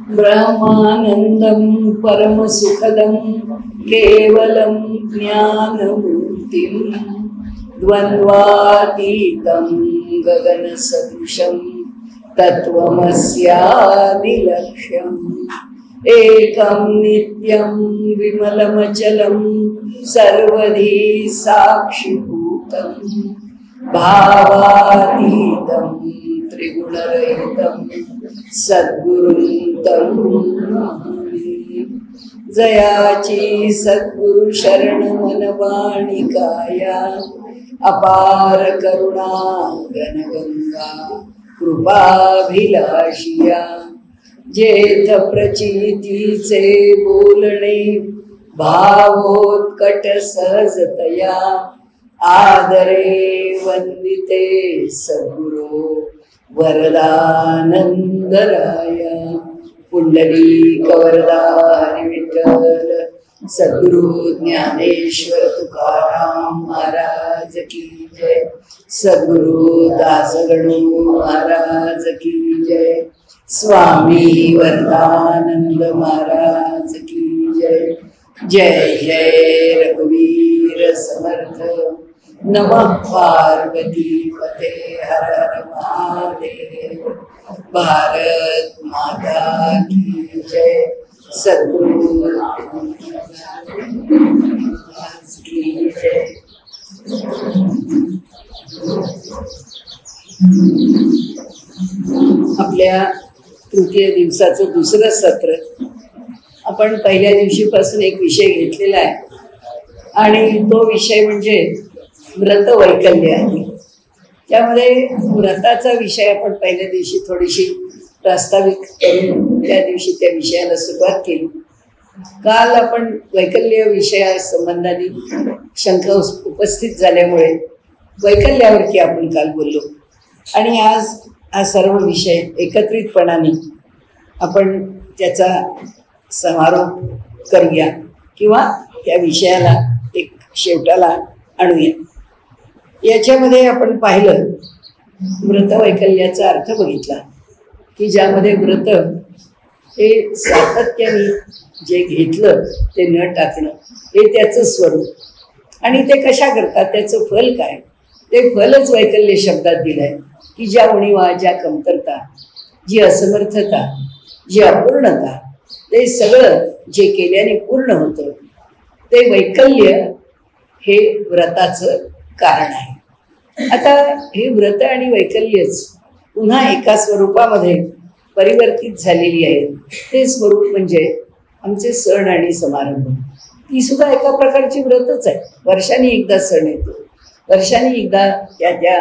ब्रह्मानंदं परमसुखदं केवलं ज्ञानमूर्तिं द्वन्द्वातीतं गगनसदृशं तत्त्वमस्यादिलक्ष्यम् एकं नित्यं विमलमचलं सर्वधी साक्षिभूतं भावातीतं त्रिगुणरहितं सद्गुरुं तं नमामि। जयाची सद्गुरु शरण मन वाणी काया अपार करुणा गणगंगा कृपाभिलाषिया जेथ प्रचितीचे बोलणे भावोत्कट सहजतया आदरे वंदिते सद्गुरो वरदानंदराय पुंडलीक वरदा हरी विठ्ठल सद्गुरु ज्ञानेश्वर तुकाराम महाराज की जय। सद्गुरु दासगणू महाराज की जय। स्वामी वरदानंद महाराज की जय। जय जय रघुवीर समर्थ। नमः पार्वती पते हर हर महादेव। भारत माता की जय। सद्गुरु की जय। आपल्या तृतीय दिवसाचं दुसरं सत्र आपण पहिल्या दिवशीपासून एक विषय घेतलेला आहे आणि तो विषय म्हणजे व्रत वैकल्य आहे। त्यामध्ये व्रताचा विषय आपण पहिल्या दिवशी थोडीशी प्रास्ताविक करून त्या दिवशी त्या विषयाला सुरुवात केली। काल आपण वैकल्य विषया संबंधाने शंका उपस्थित झाल्यामुळे वैकल्यावरती आपण काल बोललो आणि आज हा सर्व विषय एकत्रितपणाने आपण त्याचा समारोप करूया किंवा त्या विषयाला एक शेवटाला आणूया। याच्यामध्ये आपण पाहिलं व्रत वैकल्याचा अर्थ बघितला की ज्यामध्ये व्रत हे सातत्याने जे घेतलं ते न टाकणं हे त्याचं स्वरूप आणि ते कशा करतात त्याचं फल काय ते फलच वैकल्य शब्दात दिलंय की ज्या उणीवा ज्या कमतरता जी असमर्थता जी अपूर्णता ते सगळं जे केल्याने पूर्ण होतं ते वैकल्य हे व्रताचं कारण आहे। आता हे व्रत आणि वैकल्यच पुन्हा एका स्वरूपामध्ये परिवर्तित झालेली आहेत। ते स्वरूप म्हणजे आमचे सण आणि समारंभ। ती सुद्धा एका प्रकारची व्रतच आहे। वर्षांनी एकदा सण येतो, वर्षांनी एकदा त्या त्या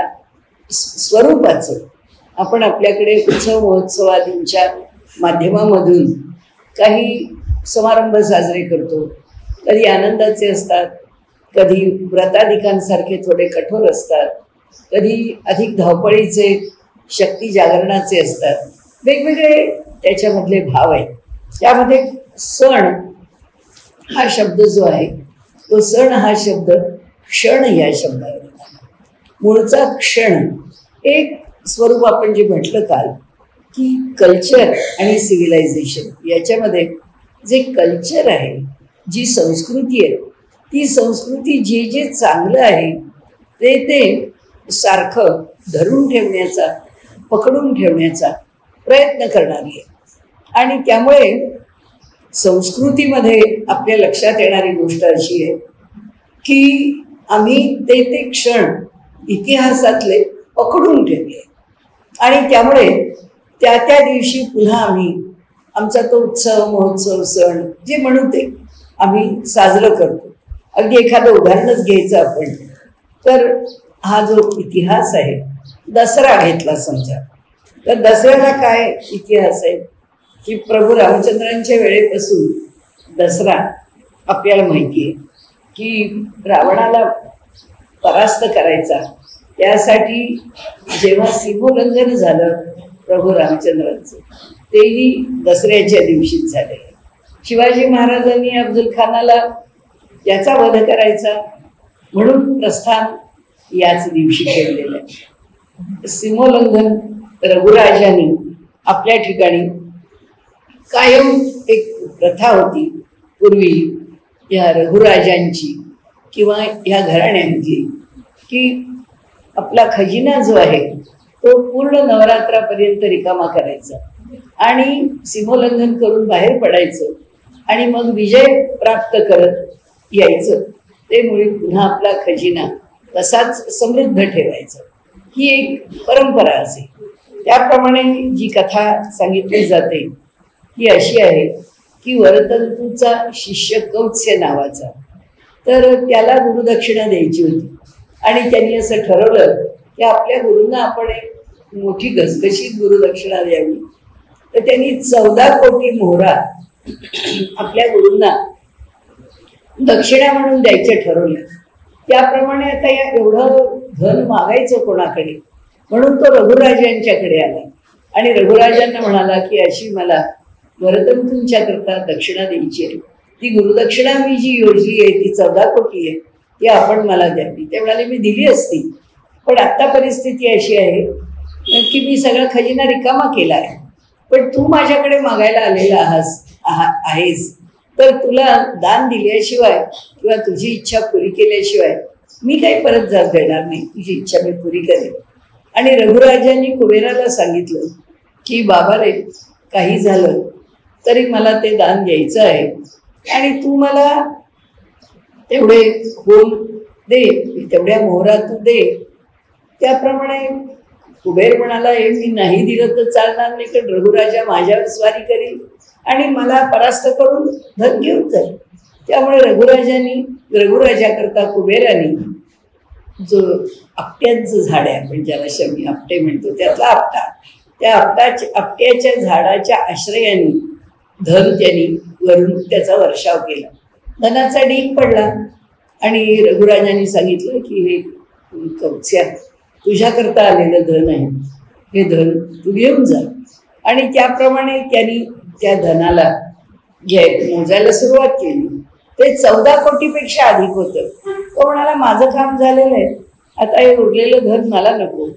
स्वरूपाचं आपण आपल्याकडे उत्सव महोत्सवादींच्या माध्यमामधून काही समारंभ साजरे करतो। कधी आनंदाचे असतात, कधी व्रताधिकांसारखे थोडे कठोर असतात, कधी अधिक धावपळीचे शक्ती जागरणाचे असतात। वेगवेगळे त्याच्यामधले भाव आहेत। त्यामध्ये सण हा शब्द जो आहे तो सण हा शब्द क्षण या शब्दावर मूळचा क्षण एक स्वरूप आपण जे म्हटलं काल की कल्चर आणि सिव्हिलायझेशन याच्यामध्ये जे कल्चर आहे जी संस्कृती आहे ती संस्कृती जे जे चांगलं आहे ते ते सारखं धरून ठेवण्याचा पकडून ठेवण्याचा प्रयत्न करणारी आहे। आणि त्यामुळे संस्कृतीमध्ये आपल्या लक्षात येणारी गोष्ट अशी आहे की आम्ही ते ते क्षण इतिहासातले पकडून ठेवले आणि त्यामुळे त्या त्या दिवशी पुन्हा आम्ही आमचा तो उत्सव महोत्सव सण जे म्हणू ते आम्ही साजरं करतो। अगदी एखादं उदाहरणच घ्यायचं आपण तर हा जो इतिहास आहे दसरा घेतला समजा तर दसऱ्याला काय इतिहास आहे की प्रभू रामचंद्रांच्या वेळेपासून दसरा आपल्याला माहिती आहे की रावणाला परास्त करायचा त्यासाठी जेव्हा सीमोल्लंघन झालं प्रभू रामचंद्रांचं तेही दसऱ्याच्या दिवशीच झाले। शिवाजी महाराजांनी अफजल खानाला याचा वध करायचा म्हणून प्रस्थान याच दिवशी केलेलं आहे। सीमोल्लंघन रघुराजांनी आपल्या ठिकाणी कायम एक प्रथा होती पूर्वी या रघुराजांची किंवा ह्या घराण्यांची, की आपला खजिना जो आहे तो पूर्ण नवरात्रापर्यंत रिकामा करायचा आणि सीमोल्लंघन करून बाहेर पडायचं आणि मग विजय प्राप्त करत यायचं. ते मुळे पुन्हा आपला खजिना तसाच समृद्ध ठेवायचा. ही एक परंपरा असे. त्याप्रमाणे जी कथा सांगितली जाते ही अशी आहे की वरतंतूचा शिष्य कौत्स्य नावाचा, तर त्याला गुरुदक्षिणा द्यायची होती आणि त्यांनी असं ठरवलं की आपल्या गुरूंना आपण एक मोठी घसघशीत गुरुदक्षिणा द्यावी. तर त्यांनी 14 कोटी मोहरा आपल्या गुरूंना दक्षिणा म्हणून द्यायचे ठरवले. त्याप्रमाणे आता या एवढं धन मागायचं कोणाकडे, म्हणून तो रघुराजांच्याकडे आला आणि रघुराजांना म्हणाला की अशी मला वरतंतूंच्याकरता दक्षिणा द्यायची आहे. ती गुरुदक्षिणा मी जी योजली आहे ती 14 कोटी आहे, ती आपण मला द्यावी. ते म्हणाले मी दिली असती, पण आत्ता परिस्थिती अशी आहे की मी सगळा खजिना रिकामा केला आहे, पण तू माझ्याकडे मागायला आलेला आहेस, तर तुला दान दिल्याशिवाय किंवा तुझी इच्छा पुरी केल्याशिवाय मी काही परत जात देणार नाही. तुझी इच्छा मी पुरी करेन. आणि रघुराजांनी कुबेराला सांगितलं की बाबा रे, काही झालं तरी मला ते दान द्यायचं आहे आणि तू मला तेवढे होल दे, तेवढ्या मोहरा तू दे. त्याप्रमाणे कुबेर म्हणाला हे मी नाही दिलं तर चालणार नाही, कारण रघुराजा माझ्यावर स्वारी करील आणि मला परास्त करून धन घेऊन जाईल. त्यामुळे रघुराजाकरता कुबेराने जो आपट्यांचं झाड आहे, आपण ज्याला शमी आपटे म्हणतो, त्यातला आपटा, त्या आपट्याच्या झाडाच्या आश्रयाने धन त्यांनी वरून त्याचा वर्षाव केला. धनाचा ढीग पडला आणि रघुराजांनी सांगितलं की हे कौत्स्या, तुझ्याकरता आलेलं धन आहे, हे धन तू घेऊन जा. आणि त्याप्रमाणे त्यांनी त्या धनाला मोजायला सुरुवात केली. ते 14 कोटीपेक्षा अधिक होतं. तो म्हणाला माझं काम झालेलं आहे, आता हे उरलेलं धन मला नको.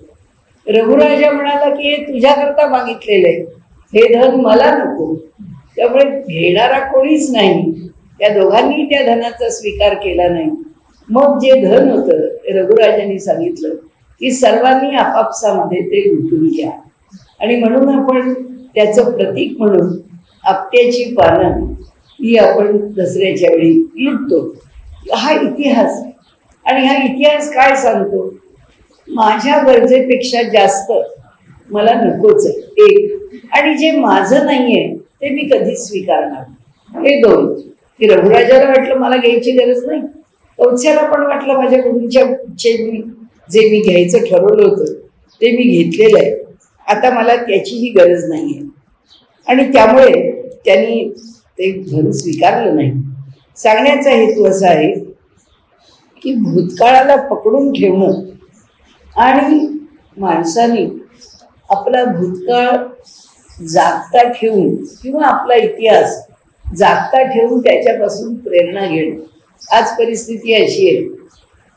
रघुराजा म्हणाला की हे तुझ्याकरता मागितलेलं आहे, हे धन मला नको. त्यामुळे घेणारा कोणीच नाही. त्या दोघांनी त्या धनाचा स्वीकार केला नाही. मग जे धन होतं रघुराजांनी सांगितलं की सर्वांनी आपापसामध्ये ते गुंतवून घ्या. आणि म्हणून आपण त्याचं प्रतीक म्हणून आपट्याची पानं ही आपण दसऱ्याच्या वेळी लुटतो. हा इतिहास. आणि हा इतिहास काय सांगतो, माझ्या गरजेपेक्षा जास्त मला नकोच आहे एक, आणि जे माझं नाहीये ते मी कधीच स्वीकारणार. हे दोन. की रघुराजाला वाटलं मला घ्यायची गरज नाही, कौत्स्याला पण वाटलं माझ्या गुरूंच्या इच्छेने जे मी घ्यायचं ठरवलं होतं ते मी घेतलेलं आहे, आता मला त्याचीही गरज नाही आहे. आणि त्यामुळे त्यांनी ते धन स्वीकारलं नाही. सांगण्याचा हेतू असा आहे की भूतकाळाला पकडून ठेवणं आणि माणसाने आपला भूतकाळ जागता ठेवून किंवा आपला इतिहास जागता ठेवून त्याच्यापासून प्रेरणा घेणं. आज परिस्थिती अशी आहे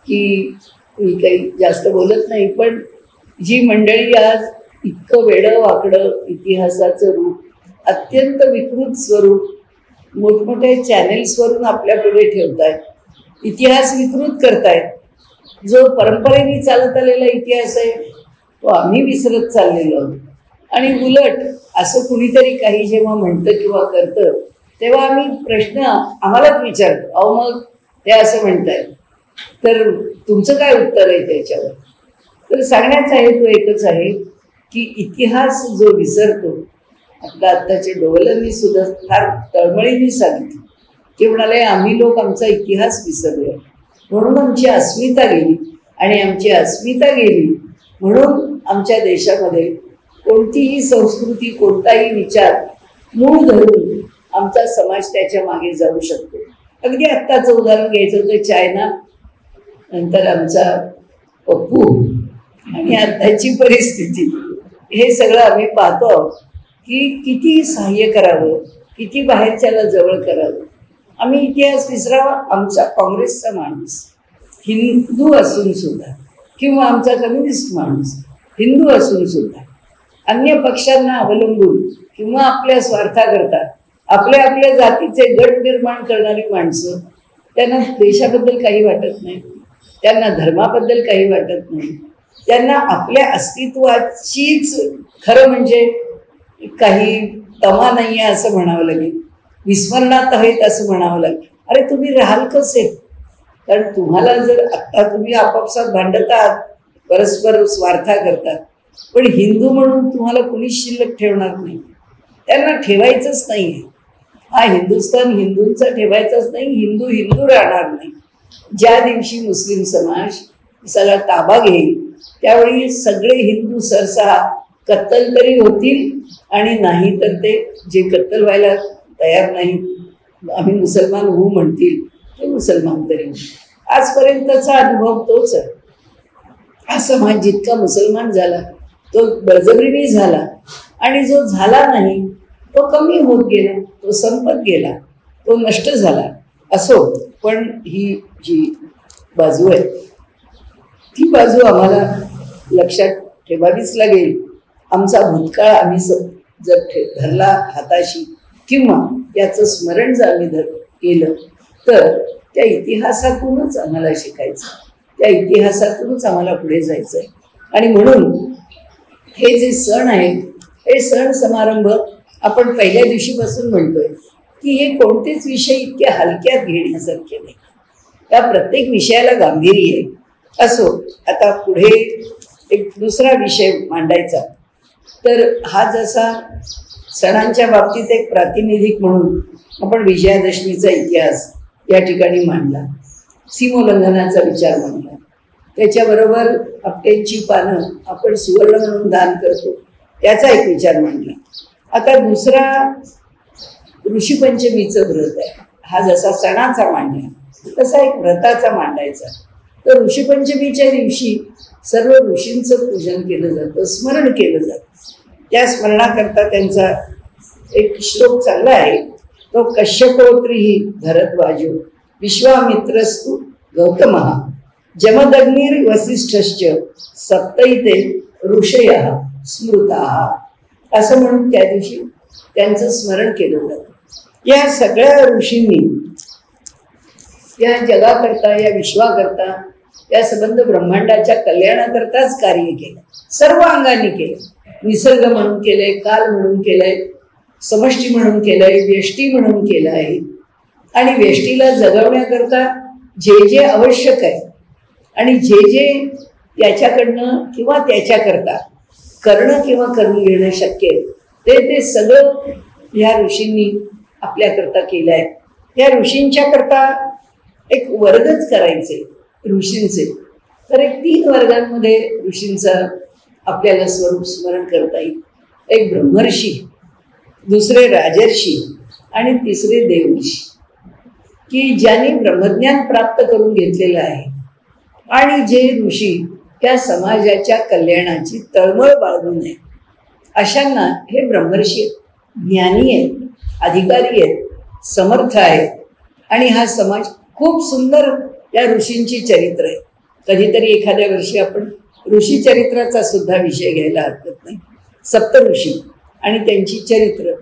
की मी काही जास्त बोलत नाही, पण जी मंडळी आज इतकं वेडं वाकडं इतिहासाचं रूप, अत्यंत विकृत स्वरूप मोठमोठ्या चॅनेल्सवरून आपल्या पुढे ठेवतायत, इतिहास विकृत करतायत. जो परंपरेने चालत आलेला इतिहास आहे तो आम्ही विसरत चाललेलो आहोत. आणि उलट असं कुणीतरी काही जेव्हा म्हणतं किंवा करतं तेव्हा आम्ही प्रश्न आम्हालाच विचारतो, अहो मग ते असं म्हणतायत तर तुमचं काय उत्तर आहे त्याच्यावर. तर सांगण्याचा हेतू एकच आहे की इतिहास जो विसरतो, आपल्या आत्ताचे डोवलांनी सुद्धा फार तळमळीने सांगितलं ते म्हणाले आम्ही लोक आमचा इतिहास विसरलो, म्हणून आमची अस्मिता गेली. आणि आमची अस्मिता गेली म्हणून आमच्या देशामध्ये कोणतीही संस्कृती, कोणताही विचार मूळ धरून आमचा समाज त्याच्या मागे जाऊ शकतो. अगदी आत्ताचं उदाहरण घ्यायचं तर चायना, नंतर आमचा पप्पू आणि आत्ताची परिस्थिती, हे सगळं आम्ही पाहतो आहोत की किती सहाय्य करावं, किती बाहेरच्याला जवळ करावं. आम्ही इतिहास विसरावा. आमचा काँग्रेसचा माणूस हिंदू असून सुद्धा किंवा आमचा कम्युनिस्ट माणूस हिंदू असून सुद्धा अन्य पक्षांना अवलंबून किंवा आपल्या स्वार्थाकरता आपल्या आपल्या जातीचे गट निर्माण करणारी माणसं, त्यांना देशाबद्दल काही वाटत नाही, त्यांना धर्माबद्दल काही वाटत नाही, त्यांना आपल्या अस्तित्वाचीच खरं म्हणजे काही तमा नाही आहे असं म्हणावं लागेल, विस्मरणात आहेत असं म्हणावं लागेल. अरे तुम्ही राहाल कसे? कारण तुम्हाला जर आत्ता तुम्ही आपापसात भांडत आहात, परस्पर स्वार्था करतात, पण हिंदू म्हणून तुम्हाला कुणीच शिल्लक ठेवणार नाही, त्यांना ठेवायचंच नाही आहे. हा हिंदुस्थान हिंदूंचा ठेवायचाच नाही, हिंदू हिंदू राहणार नाही. ज्या दिवशी मुस्लिम समाज सगळा ताबा घेईल त्यावेळी सगळे हिंदू सरसा कत्तल तरी होतील, आणि नाही तर ते जे कत्तल व्हायला तयार नाहीत आम्ही मुसलमान होऊ म्हणतील ते मुसलमान तरी होईल. आजपर्यंतचा अनुभव तोच आहे. हा समाज जितका मुसलमान झाला तो बळजबरीने झाला, आणि जो झाला नाही तो कमी होत गेला, तो संपत गेला, तो नष्ट झाला. असो, पण ही जी बाजू आहे ती बाजू आम्हाला लक्षात ठेवावीच लागेल. आमचा भूतकाळ आम्ही जर धरला हाताशी, किंवा त्याचं स्मरण जर आम्ही केलं तर त्या इतिहासातूनच आम्हाला शिकायचं, त्या इतिहासातूनच आम्हाला पुढे जायचं आहे. आणि म्हणून हे जे सण आहेत, हे सण समारंभ आपण पहिल्या दिवशीपासून म्हणतोय की हे कोणतेच विषय इतके हलक्यात घेण्यासारखे नाही, त्या प्रत्येक विषयाला गांभीर्य आहे. असो, आता पुढे एक दुसरा विषय मांडायचा, तर हा जसा सणांच्या बाबतीत एक प्रातिनिधिक म्हणून आपण विजयादशमीचा इतिहास या ठिकाणी मांडला, सीमोल्लंघनाचा विचार मांडला, त्याच्याबरोबर आपट्यांची पानं आपण सुवर्ण म्हणून दान करतो त्याचा एक विचार मांडला. आता दुसरा ऋषीपंचमीचं व्रत आहे. हा जसा सणाचा मांडला तसा एक व्रताचा मांडायचा. तर ऋषीपंचमीच्या दिवशी सर्व ऋषींचं पूजन केलं जातं, स्मरण केलं जातं. त्या स्मरणाकरता त्यांचा एक श्लोक चांगला आहे, तो कश्यपोत्रीही भरद्वाजो विश्वामित्रस्तु गौतमः जमदग्निर वसिष्ठश्च सप्तैते ऋषयः स्मृताः, असं म्हणून त्या दिवशी त्यांचं स्मरण केलं जातं. या सगळ्या ऋषींनी या जगाकरता, या विश्वाकरता, या संबंध ब्रह्मांडाच्या कल्याणाकरताच कार्य केलं, सर्व अंगांनी केलं. निसर्ग म्हणून केलंय, काल म्हणून केलंय, समष्टी म्हणून केलंय, व्यष्टी म्हणून केलं आहे. आणि व्यष्टीला जगवण्याकरता जे जे आवश्यक आहे आणि जे जे त्याच्याकडनं किंवा त्याच्याकरता करणं किंवा करून घेणं शक्य आहे ते सगळं ह्या ऋषींनी आपल्याकरता केलं आहे. ह्या ऋषींच्या करता एक वर्गच करायचे ऋषींचे, तर एक 3 वर्गांमध्ये ऋषींचं आपल्याला स्वरूप स्मरण करता येईल. एक ब्रह्मर्षी, दुसरे राजर्षी आणि तिसरे देवऋषी, की ज्यांनी ब्रह्मज्ञान प्राप्त करून घेतलेलं आहे आणि जे ऋषी त्या समाजाच्या कल्याणाची तळमळ बाळगून आहे, अशांना हे ब्रह्मर्षी ज्ञानी आहेत, अधिकारी आहेत, समर्थ आहेत. आणि हा समाज खूप सुंदर या ऋषींची चरित्र आहे. कधीतरी एखाद्या वर्षी आपण ऋषी चरित्राचा सुद्धा विषय घ्यायला हरकत नाही, सप्तऋषी आणि त्यांची चरित्र.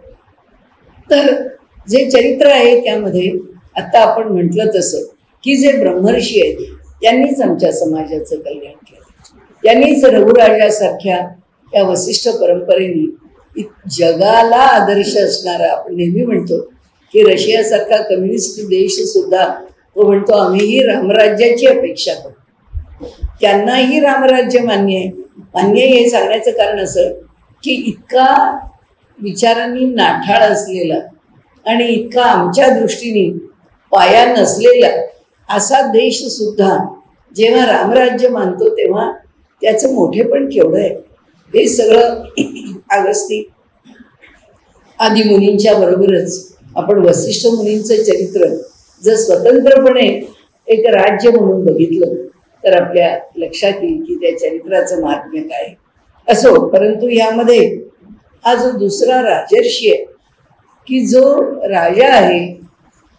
तर जे चरित्र आहे त्यामध्ये आता आपण म्हटलं तसं की जे ब्रह्मर्षी आहेत त्यांनीच आमच्या समाजाचं कल्याण केलं, त्यांनीच रघुराजासारख्या या वसिष्ठ परंपरेने जगाला आदर्श असणारा, आपण नेहमी म्हणतो की रशियासारखा कम्युनिस्ट देश सुद्धा तो म्हणतो आम्हीही रामराज्याची अपेक्षा करतो, त्यांनाही रामराज्य मान्य आहे. मान्य आहे हे सांगण्याचं कारण असं की इतका विचारांनी नाठाळ असलेला आणि इतका आमच्या दृष्टीने पाया नसलेला असा देश सुद्धा जेव्हा रामराज्य मानतो तेव्हा त्याचं मोठेपण केवढं आहे हे सगळं अगस्ती आदी मुनींच्या बरोबरच आपण वसिष्ठ मुनींचं चरित्र जर स्वतंत्रपणे एक राज्य म्हणून बघितलं तर आपल्या लक्षात येईल की त्या चरित्राचं महात्म्य काय. असो, परंतु यामध्ये हा जो दुसरा राजर्षी आहे की जो राजा आहे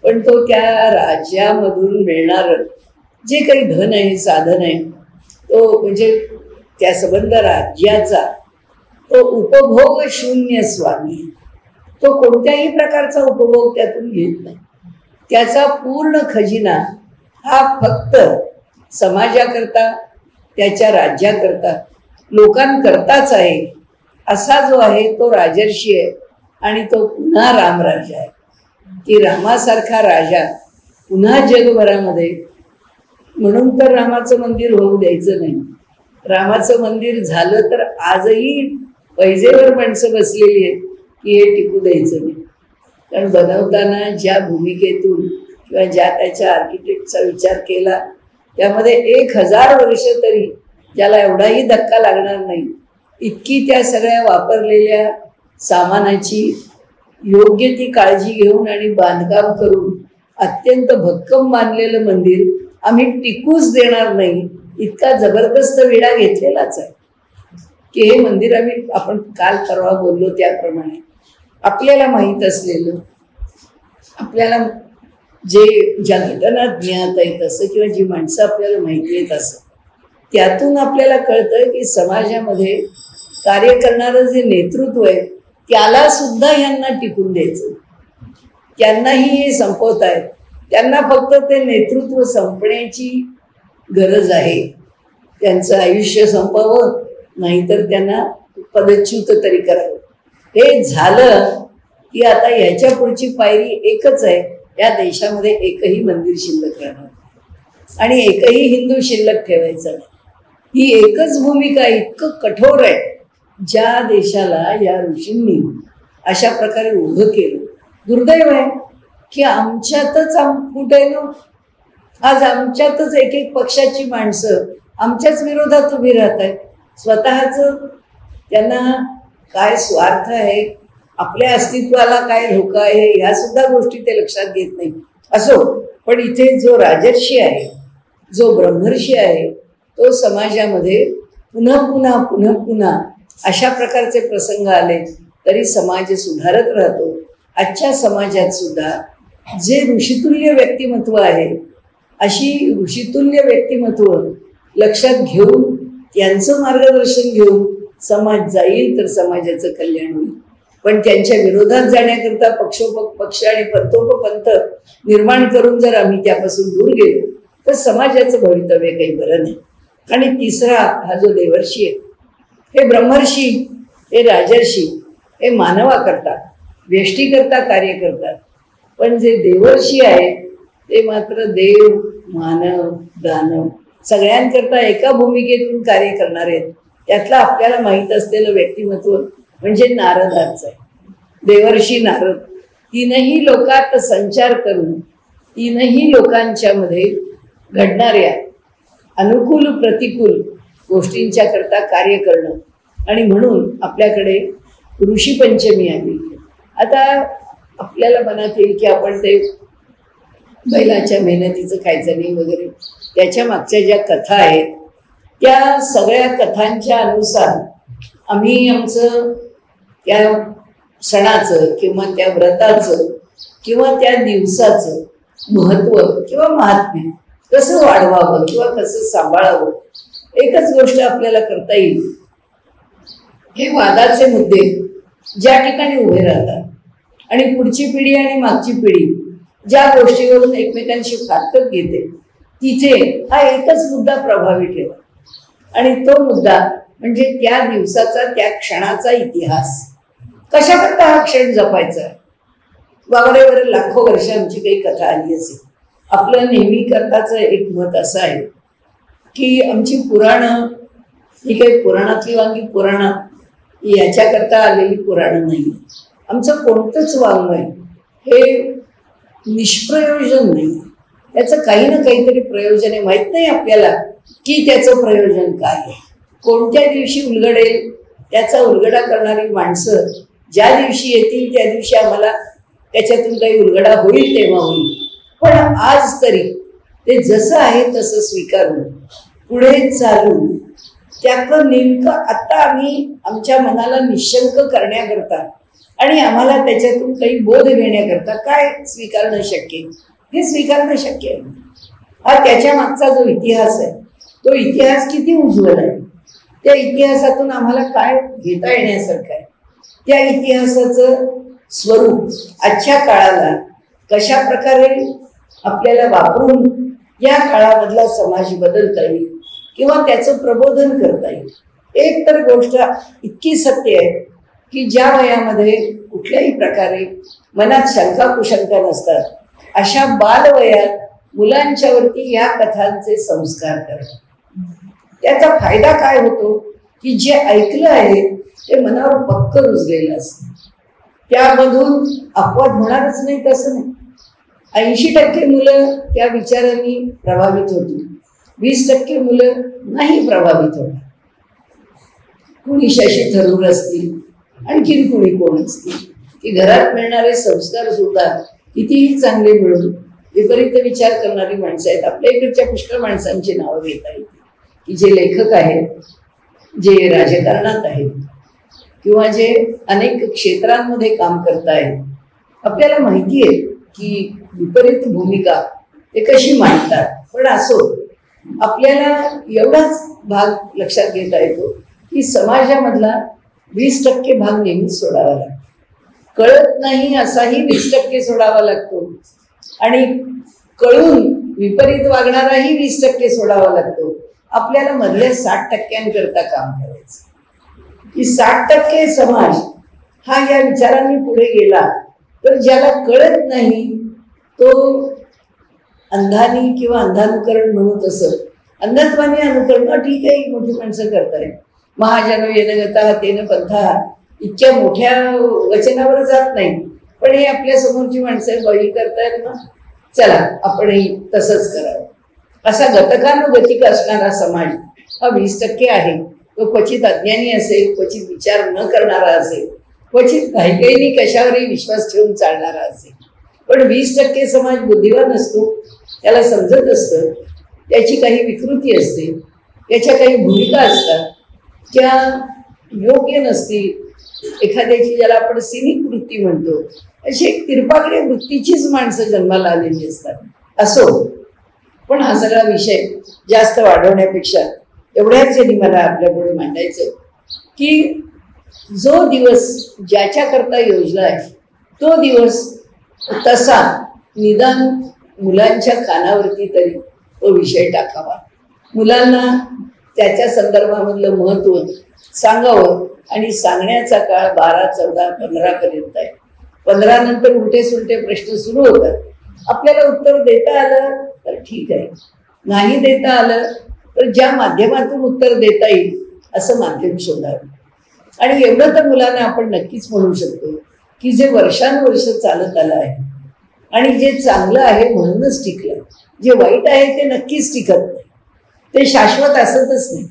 पण तो त्या राज्यामधून मिळणारं जे काही धन आहे, साधन आहे, तो म्हणजे त्या संबंध राज्याचा तो उपभोग शून्य स्वामी, तो कोणत्याही प्रकारचा उपभोग त्यातून घेत नाही. त्याचा पूर्ण खजिना हा फक्त समाजाकरता, त्याच्या राज्याकरता, लोकांकरताच आहे. असा जो आहे तो राजर्षी आहे आणि तो पुन्हा रामराजा आहे, की रामासारखा राजा पुन्हा जगभरामध्ये. म्हणून तर रामाचं मंदिर होऊ द्यायचं नाही. रामाचं मंदिर झालं तर आजही पैजेवर माणसं बसलेली आहेत की हे टिकू द्यायचं नाही. कारण बनवताना ज्या भूमिकेतून किंवा ज्या त्याच्या आर्किटेक्टचा विचार केला त्यामध्ये 1000 वर्ष तरी ज्याला एवढाही धक्का लागणार नाही इतकी त्या सगळ्या वापरलेल्या सामानाची योग्य ती काळजी घेऊन आणि बांधकाम करून अत्यंत भक्कम बांधलेलं मंदिर आम्ही टिकूच देणार नाही इतका जबरदस्त विडा घेतलेलाच आहे. की हे मंदिर आपण काल परवा बोललो त्याप्रमाणे आपल्याला माहीत असलेलं, आपल्याला ज्या घटना ज्ञात आहेत असं किंवा जी माणसं आपल्याला माहिती आहेत असं, त्यातून आपल्याला कळतं की समाजामध्ये कार्य करणारं जे नेतृत्व आहे त्याला सुद्धा यांना टिकून द्यायचं. त्यांनाही हे संपवत आहेत. त्यांना फक्त ते नेतृत्व संपण्याची गरज आहे. त्यांचं आयुष्य संपावं, नाहीतर त्यांना पदच्युत तरी करावं. हे झालं की आता याच्या पुढची पायरी एकच आहे, या देशामध्ये एकही मंदिर शिल्लक राहणार आणि एकही हिंदू शिल्लक ठेवायचा नाही. ही एकच भूमिका इतकं कठोर आहे. ज्या देशाला या ऋषींनी अशा प्रकारे उभं केलं, दुर्दैव आहे की आमच्यातच फूट आहे ना. आज आमच्यातच एक एक पक्षाची माणसं आमच्याच विरोधात उभी राहत आहेत. स्वतःचं त्यांना काय स्वार्थ आहे, आपल्या अस्तित्वाला काय धोका आहे, ह्या सुद्धा गोष्टी ते लक्षात घेत नाही. असो, पण इथे जो राजर्षी आहे, जो ब्रह्मर्षी आहे, तो समाजामध्ये पुन्हा पुन्हा अशा प्रकारचे प्रसंग आले तरी समाज सुधारत राहतो. आजच्या समाजात सुद्धा जे ऋषितुल्य व्यक्तिमत्व आहे, अशी ऋषितुल्य व्यक्तिमत्व लक्षात घेऊन त्यांचं मार्गदर्शन घेऊन समाज जाईल तर समाजाचं कल्याण होईल. पण त्यांच्या विरोधात जाण्याकरता पक्ष आणि पंथोपंथ निर्माण करून जर आम्ही त्यापासून दूर गेलो तर समाजाचं भवितव्य काही बरं नाही. आणि तिसरा हा जो देवर्षी आहे, हे ब्रह्मर्षी, हे राजर्षी, हे मानवाकरता व्यष्टीकरता कार्य करतात. पण जे देवर्षी आहेत ते मात्र देव, मानव, दानव सगळ्यांकरता एका भूमिकेतून कार्य करणार आहेत. त्यातलं आपल्याला माहीत असलेलं व्यक्तिमत्व म्हणजे नारदांचं आहे. देवर्षी नारद तीनही लोकात संचार करून तीनही लोकांच्या मध्ये घडणाऱ्या अनुकूल प्रतिकूल गोष्टींच्या करता कार्य करणं. आणि म्हणून आपल्याकडे ऋषी पंचमी आली. आता आपल्याला मनात येईल की आपण ते बैलाच्या मेहनतीचं खायचं नाही वगैरे, त्याच्या मागच्या ज्या कथा आहेत त्या सगळ्या कथांच्या अनुसार आम्ही आमचं त्या सणाचं किंवा त्या व्रताचं किंवा त्या दिवसाचं महत्त्व किंवा महात्म्य कसं वाढवावं किंवा कसं सांभाळावं, एकच गोष्ट आपल्याला करता येईल. हे वादाचे मुद्दे ज्या ठिकाणी उभे राहतात आणि पुढची पिढी आणि मागची पिढी ज्या गोष्टीवरून एकमेकांशी फारकत घेते, तिथे हा एकच मुद्दा प्रभावी ठेवा. आणि तो मुद्दा म्हणजे त्या दिवसाचा, त्या क्षणाचा इतिहास. कशाकरता हा क्षण जपायचा आहे? वावरेवर लाखो वर्ष आमची काही कथा आली असेल. आपलं नेहमी करताचं एक मत असं आहे की आमची पुराणं ही काही पुराणातली वांगी पुराणात याच्याकरता आलेली पुराणं नाही. आमचं कोणतंच वाङ्मय हे निष्प्रयोजन नाही. त्याचं काही ना काहीतरी प्रयोजन आहे. माहीत नाही आपल्याला की त्याचं प्रयोजन काय आहे, कोणत्या दिवशी उलगडेल. त्याचा उलगडा करणारी माणसं ज्या दिवशी येतील त्या दिवशी आम्हाला त्याच्यातून काही उलगडा होईल तेव्हा होईल. पण आज तरी ते जसं आहे तसं स्वीकारून पुढे चालून त्याचं नेमकं आता आम्ही आमच्या मनाला निशंक करण्याकरता आणि आम्हाला त्याच्यातून काही बोध घेण्याकरता काय स्वीकारणं शक्य आहे, हे स्वीकारणं शक्य आहे. हा त्याच्या मागचा जो इतिहास आहे तो इतिहास किती उज्ज्वल आहे. त्या इतिहासातून आम्हाला काय घेता येण्यासारखं आहे, त्या इतिहासाचं स्वरूप आजच्या काळाला कशा प्रकारे आपल्याला वापरून या काळामधला समाज बदलता येईल किंवा त्याचं प्रबोधन करता येईल. एक तर गोष्ट इतकी सत्य आहे की ज्या वयामध्ये कुठल्याही प्रकारे मनात शंका कुशंका नसतात अशा बालवयात मुलांच्यावरती या कथांचे संस्कार करा. त्याचा फायदा काय होतो की जे ऐकलं आहे ते मनावर पक्क रुजलेलं असतं, त्यामधून अपवाद होणारच नाही. तसं नाही. 80% मुलं त्या विचारांनी प्रभावित होती, 20% मुलं नाही प्रभावित होतात. कुणी शशी थरूर असतील, आणखीन कुणी कोण असतील की घरात मिळणारे संस्कार सुद्धा कितीही चांगले मिळून विपरीत विचार करणारी माणसं आहेत. आपल्या इकडच्या पुष्कळ माणसांची नावं घेता येतील की जे लेखक आहेत, जे राजकारणात आहेत किंवा जे अनेक क्षेत्रांमध्ये काम करतायत. आपल्याला माहिती आहे की विपरीत भूमिका ते कशी मांडतात, पण असो आपल्याला एवढाच भाग लक्षात घेता येतो की समाजामधला 20% भाग नेहमीच सोडावा लागतो. कळत नाही असाही 20% सोडावा लागतो आणि कळून विपरीत वागणाराही 20% सोडावा लागतो. आपल्याला मधल्या 60% काम करायचं की 60% समाज हा या विचारांनी पुढे गेला तर ज्याला कळत नाही तो अंधानी किंवा अंधानुकरण म्हणू तसं अंधत्वाने अनुकरण ठीक आहे, मोठी माणसं करतायत. महाजनो येन गता तेन पंथा इतक्या मोठ्या वचनावर जात नाही, पण हे आपल्या समोरची माणसं बळी करतायत ना, चला आपणही तसंच करावं. असा गतकानुगतिक असणारा समाज हा 20% आहे. तो क्वचित अज्ञानी असेल, क्वचित विचार न करणारा असेल, क्वचित काही कशावरही विश्वास ठेवून चालणारा असेल. पण 20% समाज बुद्धिवान असतो, त्याला समजत असतं, त्याची काही विकृती असते, त्याच्या काही भूमिका असतात त्या योग्य नसतील. एखाद्याची ज्याला आपण सिनिक वृत्ती म्हणतो अशी एक तिरपाकडे वृत्तीचीच माणसं जन्माला आलेली असतात. असो, पण हा सगळा विषय जास्त वाढवण्यापेक्षा एवढ्याच यांनी मला आपल्यापुढे मांडायचं की जो दिवस ज्याच्याकरता योजला आहे तो दिवस तसा निदान मुलांच्या कानावरती तरी तो विषय टाकावा. मुलांना त्याच्या संदर्भामधलं महत्त्व सांगावं आणि सांगण्याचा काळ 12, 14, 15 पर्यंत आहे. 15 नंतर उलटे सुलटे प्रश्न सुरू होतात. आपल्याला उत्तर देता आलं तर ठीक आहे, नाही देता आलं तर ज्या माध्यमातून उत्तर देता येईल असं माध्यम शोधावं. आणि एवढं तर मुलांना आपण नक्कीच म्हणू शकतो की जे वर्षानुवर्ष चालत आलं आहे आणि जे चांगलं आहे म्हणूनच टिकलं, जे वाईट आहे ते नक्कीच टिकत नाही, ते शाश्वत असतच नाही.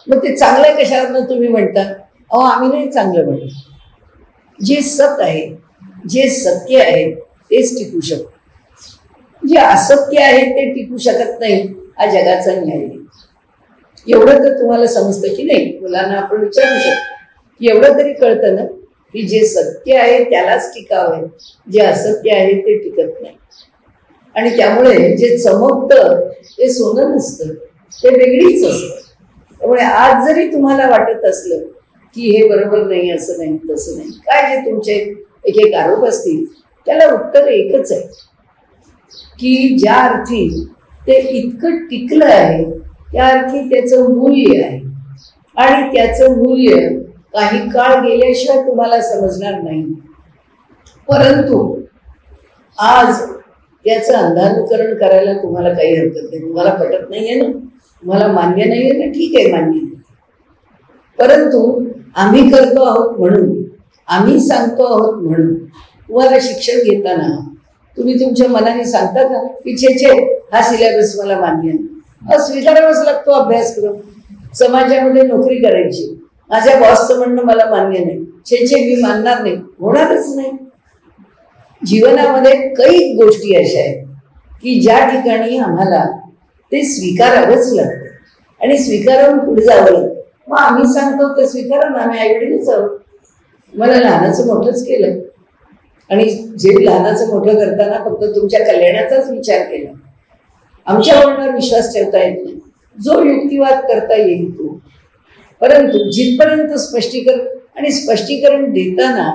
मग ते चांगलं कशावरनं तुम्ही म्हणता? अहो आम्ही नाही चांगलं म्हणतो. जे सत आहे, जे सत्य आहे तेच टिकू शकतं. जे असत्य आहे ते टिकू शकत नाही, हा जगाचा न्याय आहे. एवढं तर तुम्हाला समजतं की नाही? मुलांना आपण विचारू शकतो की एवढं तरी कळतं ना की जे सत्य आहे त्यालाच टिकावं, जे असत्य आहे ते टिकत नाही. आणि त्यामुळे जे चमकतं ते सोनं नसतं, ते वेगळीच असतं. त्यामुळे आज जरी तुम्हाला वाटत असलं की हे बरोबर नाही, असं नाही, तसं नाही, काय जे तुमचे एक एक आरोप असतील त्याला उत्तर एकच आहे की ज्या अर्थी ते इतकं टिकलं आहे त्या अर्थी त्याचं मूल्य आहे. आणि त्याचं मूल्य काही काळ गेल्याशिवाय तुम्हाला समजणार नाही. परंतु आज त्याचं अंधानुकरण करायला तुम्हाला काही हरकत नाही. तुम्हाला पटत नाहीये ना, तुम्हाला मान्य नाहीये ना, ठीक आहे, मान्य नाही. परंतु आम्ही करतो आहोत म्हणून, आम्ही सांगतो आहोत म्हणून तुम्हाला शिक्षण घेताना तुम्ही तुमच्या मनाने सांगता का की छे हा सिलेबस मला मान्य नाही? स्वीकारावाच लागतो अभ्यासक्रम. समाजामध्ये नोकरी करायची, माझ्या बॉसचं म्हणणं मला मान्य नाही, छे मी मानणार नाही, होणारच नाही. जीवनामध्ये काही गोष्टी अशा आहेत की ज्या ठिकाणी आम्हाला ते स्वीकारावंच लागतं आणि स्वीकारावून पुढे जावं लागतं. मग आम्ही सांगतो ते स्वीकारा ना, आम्ही आईवडीलच आहोत. मला लहानाचं मोठंच केलं आणि जे लहानाचं मोठं करताना फक्त तुमच्या कल्याणाचाच विचार केला. आमच्या वरणार विश्वास ठेवता येत नाही. जो युक्तिवाद करता येईल तो, परंतु जिथपर्यंत स्पष्टीकरण आणि स्पष्टीकरण देताना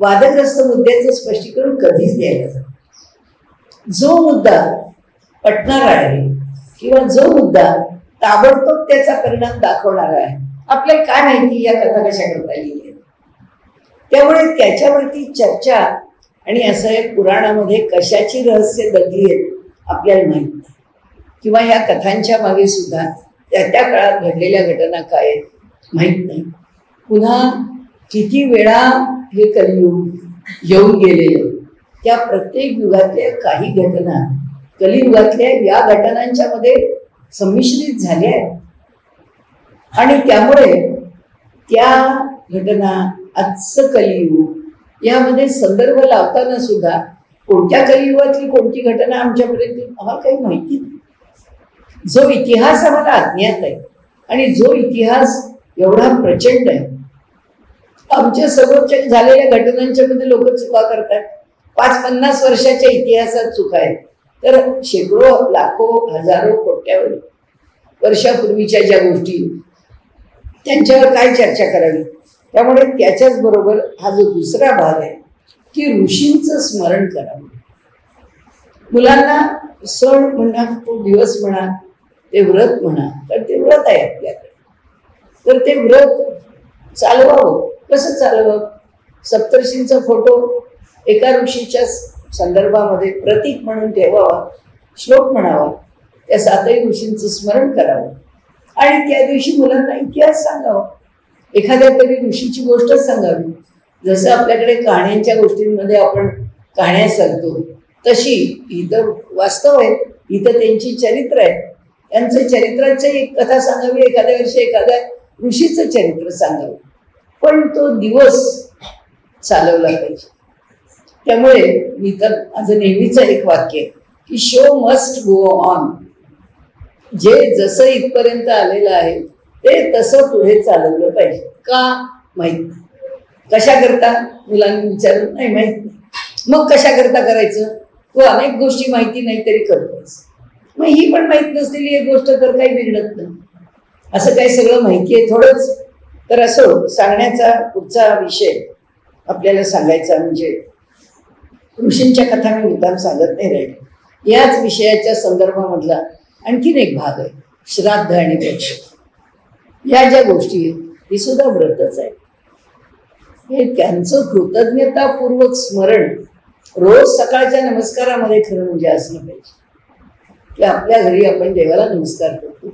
वादग्रस्त मुद्द्याचं स्पष्टीकरण कधीच द्यायला जात. जो मुद्दा पटणारा आहे किंवा जो मुद्दा ताबडतोब त्याचा परिणाम दाखवणारा आहे, आपल्याला काय माहिती या कथा कशा करता येईल, त्यामुळे त्याच्यावरती चर्चा आणि असं आहे पुराणामध्ये कशाची रहस्य दडली आहेत आपल्याला माहित नाही, किंवा ह्या कथांच्या मागे सुद्धा त्या त्या काळात घडलेल्या घटना काय आहेत माहीत नाही. पुन्हा किती वेळा हे कलियुग येऊन गेलेले, त्या प्रत्येक युगातल्या काही घटना कलियुगातल्या या घटनांच्या मध्ये संमिश्रित झाल्या आहेत आणि त्यामुळे त्या घटना आजचं कलियुग यामध्ये संदर्भ लावताना सुद्धा कोणत्या कलियुगातली कोणती घटना आमच्यापर्यंत आम्हाला काही माहिती नाही. जो इतिहास आम्हाला अज्ञात आहे आणि जो इतिहास एवढा प्रचंड आहे, आमच्या समोरच्या झालेल्या घटनांच्या मध्ये लोक चुका करतात. 5-50 वर्षाच्या इतिहासात चुका आहेत, तर शेकडो लाखो हजारो कोट्यावधी वर्षापूर्वीच्या ज्या गोष्टी त्यांच्यावर काय चर्चा करावी. त्यामुळे त्याच्याच बरोबर हा जो दुसरा भाग आहे की ऋषींचं स्मरण करावं. मुलांना सण म्हणा, तो दिवस म्हणा, ते व्रत म्हणा, तर ते व्रत आहे आपल्याकडे, तर ते व्रत चालवावं. कसं चालवावं? सप्तर्षींचा फोटो एका ऋषीच्या संदर्भामध्ये प्रतीक म्हणून ठेवावा, श्लोक म्हणावा, त्या 7ही ऋषींचं स्मरण करावं आणि त्या दिवशी मुलांना इतिहास सांगावा. एखाद्या तरी ऋषीची गोष्ट सांगावी. जसं आपल्याकडे कहाण्यांच्या गोष्टींमध्ये आपण कहाण्या सांगतो, तशी इथं वास्तव आहे, इथं त्यांची चरित्र आहे, त्यांचं चरित्राची एक कथा सांगावी. एखाद्या वर्षी एखाद्या ऋषीचं चरित्र सांगावं, पण तो दिवस चालवला पाहिजे. त्यामुळे मी तर माझं नेहमीचं एक वाक्य आहे की शो मस्ट गो ऑन. जे जसं इथपर्यंत आलेलं आहे ते तसं पुढे चालवलं पाहिजे. का माहित नाही. कशा करता मुलांनी विचारलं, नाही माहित नाही. मग कशा करता करायचं? तू अनेक गोष्टी माहिती नाही तरी करतोस, मग ही पण माहीत नसलेली एक गोष्ट तर काही बिघडत नाही. असं काही सगळं माहिती आहे थोडंच. तर असं सांगण्याचा पुढचा विषय आपल्याला सांगायचा म्हणजे ऋषींच्या कथा मी मुद्दाम सांगत नाही राहिले. याच विषयाच्या संदर्भामधला आणखीन एक भाग आहे श्राद्ध आणि पक्ष. या ज्या गोष्टी आहेत ही सुद्धा व्रतच आहे. हे त्यांचं कृतज्ञतापूर्वक स्मरण रोज सकाळच्या नमस्कारामध्ये खरं म्हणजे असलं पाहिजे की आपल्या घरी आपण देवाला नमस्कार करतो,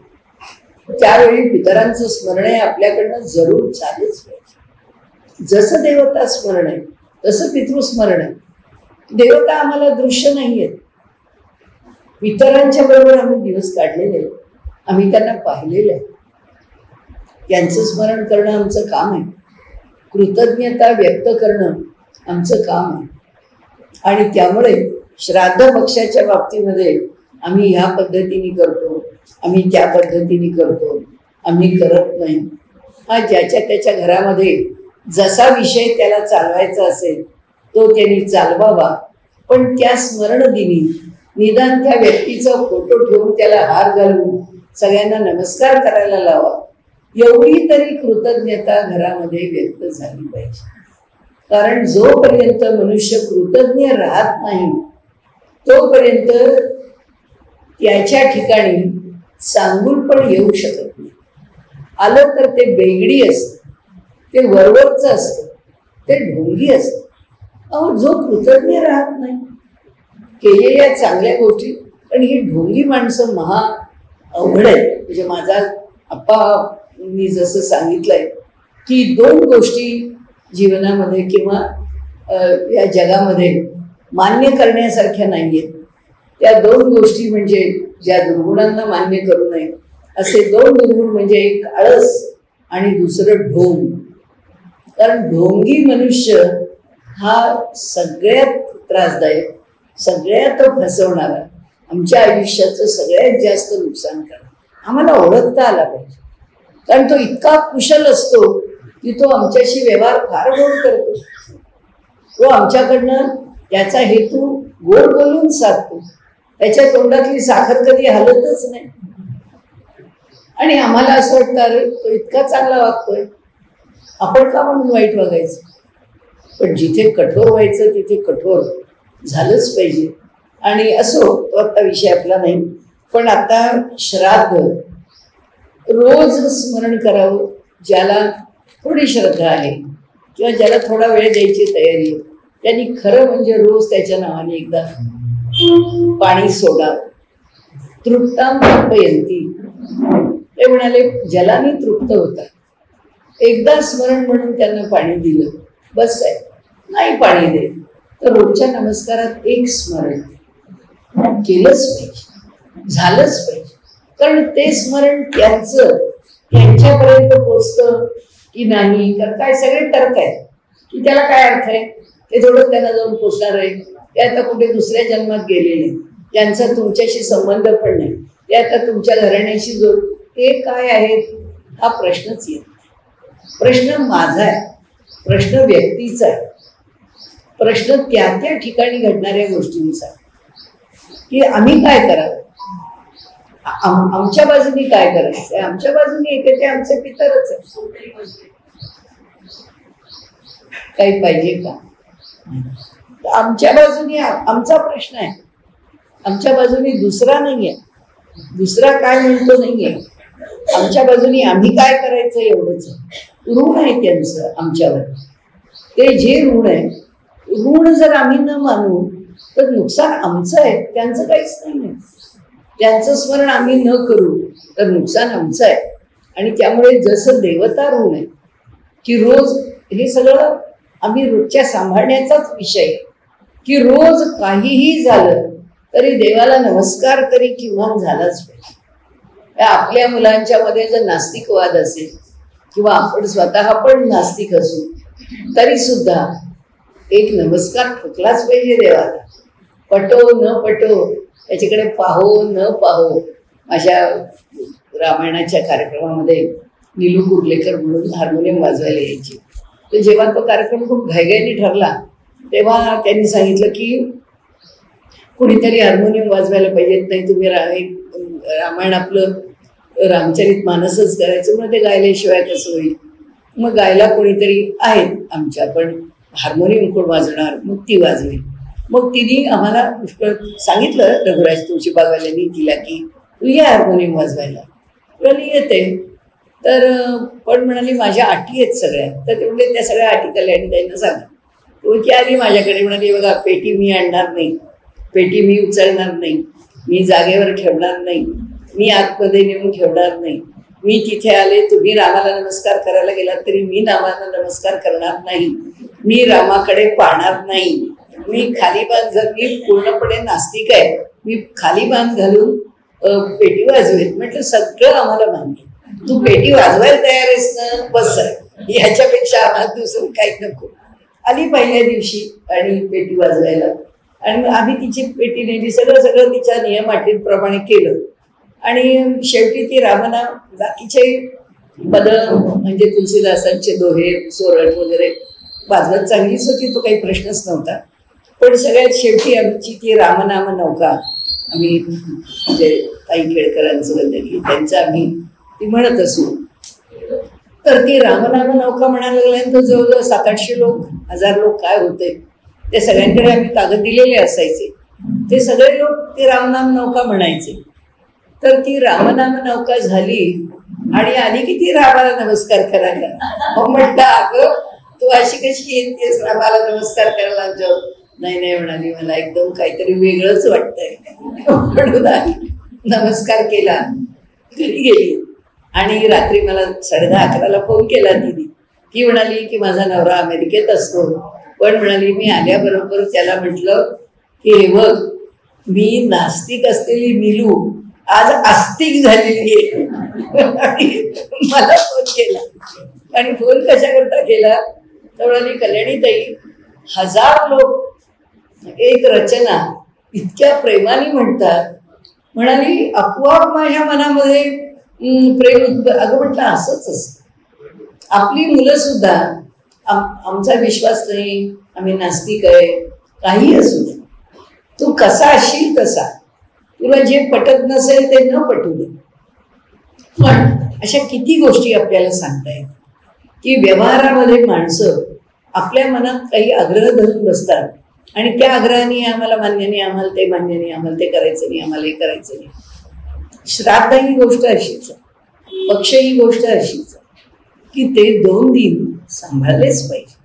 त्यावेळी पितरांचं स्मरण आहे आपल्याकडनं जरूर झालंच पाहिजे. जसं देवता स्मरण आहे तसं पितृस्मरण आहे. देवता आम्हाला दृश्य नाही आहेत, पितरांच्या बरोबर आम्ही दिवस काढलेले आहेत, आम्ही त्यांना पाहिलेलं आहे. त्यांचं स्मरण करणं आमचं काम आहे, कृतज्ञता व्यक्त करणं आमचं काम आहे. आणि त्यामुळे श्राद्ध पक्षाच्या बाबतीमध्ये आम्ही ह्या पद्धतीने करतो, आम्ही त्या पद्धतीने करतो, आम्ही करत नाही. हा ज्याच्या त्याच्या घरामध्ये जसा विषय त्याला चालवायचा असेल तो त्यांनी चालवावा, पण त्या स्मरण दिनी निदान त्या व्यक्तीचा फोटो ठेवून त्याला हार घालून सगळ्यांना नमस्कार करायला लावा. एवढी तरी कृतज्ञता घरामध्ये व्यक्त झाली पाहिजे. कारण जोपर्यंत मनुष्य कृतज्ञ राहत नाही तोपर्यंत त्याच्या ठिकाणी चांगुल पण येऊ शकत नाही. आलं तर ते बेगडी असतं, ते वरवरचं असतं, ते ढोंगी असतं. अहो, जो कृतज्ञ राहत नाही केलेल्या चांगल्या गोष्टी, पण ही ढोंगी माणसं महा अवघड आहे. म्हणजे माझा आप्पांनी जसं सांगितलंय की 2 गोष्टी जीवनामध्ये किंवा या जगामध्ये मान्य करण्यासारख्या नाही आहेत. त्या 2 गोष्टी म्हणजे ज्या दुर्गुणांना मान्य करू नये असे 2 दुर्गुण म्हणजे एक आळस आणि दुसरं ढोंग. कारण ढोंगी मनुष्य हा सगळ्यात त्रासदायक, सगळ्यात फसवणारा, आमच्या आयुष्याचं सगळ्यात जास्त नुकसान करणार. आम्हाला ओळखता आला पाहिजे. कारण तो इतका कुशल असतो की तो आमच्याशी व्यवहार फार गोड करतो. तो आमच्याकडनं त्याचा हेतू गोड बोलून साधतो. त्याच्या तोंडातली साखर कधी हलतच नाही. आणि आम्हाला असं वाटतं अरे तो इतका चांगला वागतोय, आपण का म्हणून वाईट वागायचं. पण जिथे कठोर व्हायचं तिथे कठोर झालंच पाहिजे. आणि असो, तो आता विषय आपला नाही. पण आता श्राद्ध रोज स्मरण करावं, ज्याला थोडी श्रद्धा आहे किंवा ज्याला थोडा वेळ द्यायची तयारी आहे, त्यांनी खरं म्हणजे रोज त्याच्या नावाने एकदा पाणी सोडावं. तृप्तां तर्पयन्ति, ते म्हणाले जलाने तृप्त होतात. एकदा स्मरण म्हणून त्यांना पाणी दिलं बस आहे. नाही पाणी देत तर रोजच्या नमस्कारात एक स्मरण केलंच पाहिजे, झालंच पाहिजे. कारण ते स्मरण त्यांच्यापर्यंत पोचतं की नाही, तर काय सगळे तर्क आहेत की त्याला काय अर्थ आहे, ते थोडं त्यांना जाऊन पोचणार आहे. ते आता कुठे दुसऱ्या जन्मात गेलेले, त्यांचा तुमच्याशी संबंध पण नाही, ते आता तुमच्या घराण्याशी जोड, ते काय आहेत हा प्रश्नच येत नाही. प्रश्न माझा आहे, प्रश्न व्यक्तीचा आहे, प्रश्न त्या त्या ठिकाणी घडणाऱ्या गोष्टींचा की आम्ही काय करावं, आमच्या बाजूनी काय करायचं. आमच्या बाजूनी एक ते आमचे पितरच आहे. काही पाहिजे का? आमच्या बाजूनी आमचा प्रश्न आहे, आमच्या बाजूनी दुसरा नाहीये, दुसरा काय म्हणतो नाहीये. आमच्या बाजूनी आम्ही काय करायचं एवढंच ऋण आहे त्यांचं आमच्यावर. ते जे ऋण आहे, ऋण जर आम्ही न मानू तर नुकसान आमचं आहे, त्यांचं काहीच नाही. त्यांचं स्मरण आम्ही न करू तर नुकसान आमचं आहे. आणि त्यामुळे जसं देवता ऋण आहे की रोज हे सगळं आम्ही रोजच्या सांभाळण्याचाच विषय आहे की रोज काहीही झालं तरी देवाला नमस्कार तरी किंवा झालाच पाहिजे. आपल्या मुलांच्या मध्ये जर नास्तिकवाद असेल किंवा आपण स्वतः पण नास्तिक असू तरी सुद्धा एक नमस्कार ठोकलाच पाहिजे देवाला. पटो न पटो, त्याच्याकडे पाहो न पाहो. अशा रामायणाच्या कार्यक्रमामध्ये नीलू कुर्लेकर म्हणून हार्मोनियम वाजवायला यायची. तर जेव्हा तो कार्यक्रम खूप घाईघाईने ठरला तेव्हा त्यांनी सांगितलं की कुणीतरी हार्मोनियम वाजवायला पाहिजेत, नाही तुम्ही रामायण आपलं रामचरित मानसच करायचं, मग ते गायल्याशिवाय कसं होईल. मग गायला कोणीतरी आहेत आमच्या, पण हार्मोनियम कोण वाजवणार, मग ती वाजवेल. मग तिने आम्हाला पुष्कळ सांगितलं, रघुराज तुळशीबागवाल्यांनी तिला की तू या हार्मोनियम वाजवायला. म्हणाली येते. तर पण म्हणाली माझ्या अटी आहेत सगळ्या. तर ते म्हणजे त्या सगळ्या अटी कल्याणी त्यांना सांगा. तुळशी आली माझ्याकडे, म्हणाली बघा पेटी मी आणणार नाही, पेटी मी उचलणार नाही, मी जागेवर ठेवणार नाही, मी आतमध्ये नेऊन ठेवणार नाही, मी तिथे आले तुम्ही रामाला नमस्कार करायला गेलात तरी मी रामाला नमस्कार करणार नाही, मी रामाकडे पाहणार नाही, मी खाली बांध, जर मी पूर्णपणे नास्तिक आहे, मी खाली बांध घालून पेटी वाजवेल. म्हटलं सगळं आम्हाला मान्य, तू पेटी वाजवायला तयार आहेस ना, बस आहे, ह्याच्यापेक्षा आम्हाला दुसरं काही नको. आली पहिल्या दिवशी आणि पेटी वाजवायला, आणि आम्ही तिची पेटी नेली, सगळं तिच्या नियम अटींप्रमाणे केलं. आणि शेवटी ती रामनाम बाकीचे बदल म्हणजे तुलसीदासांचे दोहे सोरठ वगैरे वाजवत चांगलीच होती, तो काही प्रश्नच नव्हता. पण सगळ्यात शेवटी आमची ती रामनाम नौका, आम्ही म्हणजे ताई केळकरांचं वगैरे त्यांचं आम्ही ती म्हणत असू. तर ती रामनाम नौका म्हणायला लागल्यानंतर जवळजवळ 700-800 लोक, 1000 लोक काय होते ते सगळ्यांकडे आम्ही कागद दिलेले असायचे. ते सगळे लोक ते रामनाम नौका म्हणायचे. तर ती रामनाम नौका झाली आणि आली की ती रामाला नमस्कार करायला. मग म्हटलं अगं तू अशी कशी येतेस रामाला नमस्कार करायला आमच्यावर. नाही म्हणाली मला एकदम काहीतरी वेगळंच वाटतंय म्हणून आली, नमस्कार केला, घरी गेली. आणि रात्री मला 10:30-11ला फोन केला तिने. ती म्हणाली की माझा नवरा अमेरिकेत असतो, पण म्हणाली मी आल्याबरोबर त्याला म्हटलं की हे बघ मी नास्तिक असलेली नीलू आज आस्तिक झालेली आहे. आणि मला फोन केला. आणि फोन कशा करता केला तर म्हणाली कल्याणीताई 1000 लोक एक रचना इतक्या प्रेमाने म्हणतात, म्हणाली आपोआप माझ्या मनामध्ये प्रेम. अगं म्हटलं असंच असतं, आपली मुलं सुद्धा आमचा विश्वास नाही, आम्ही नास्तिक आहे, काही असू दे, तू कसा असशील तसा, तुला जे पटत नसेल ते न पटू दे. पण अशा किती गोष्टी आपल्याला सांगता येतात की व्यवहारामध्ये माणसं आपल्या मनात काही आग्रह धरून बसतात आणि त्या आग्रहाने आम्हाला मान्य नाही, आम्हाला ते मान्य नाही, आम्हाला ते करायचं नाही, आम्हाला हे करायचं नाही. श्राद्ध ही गोष्ट अशीच आहे, पक्ष ही गोष्ट अशीच आहे की ते 2 दिन सांभाळलेच पाहिजे,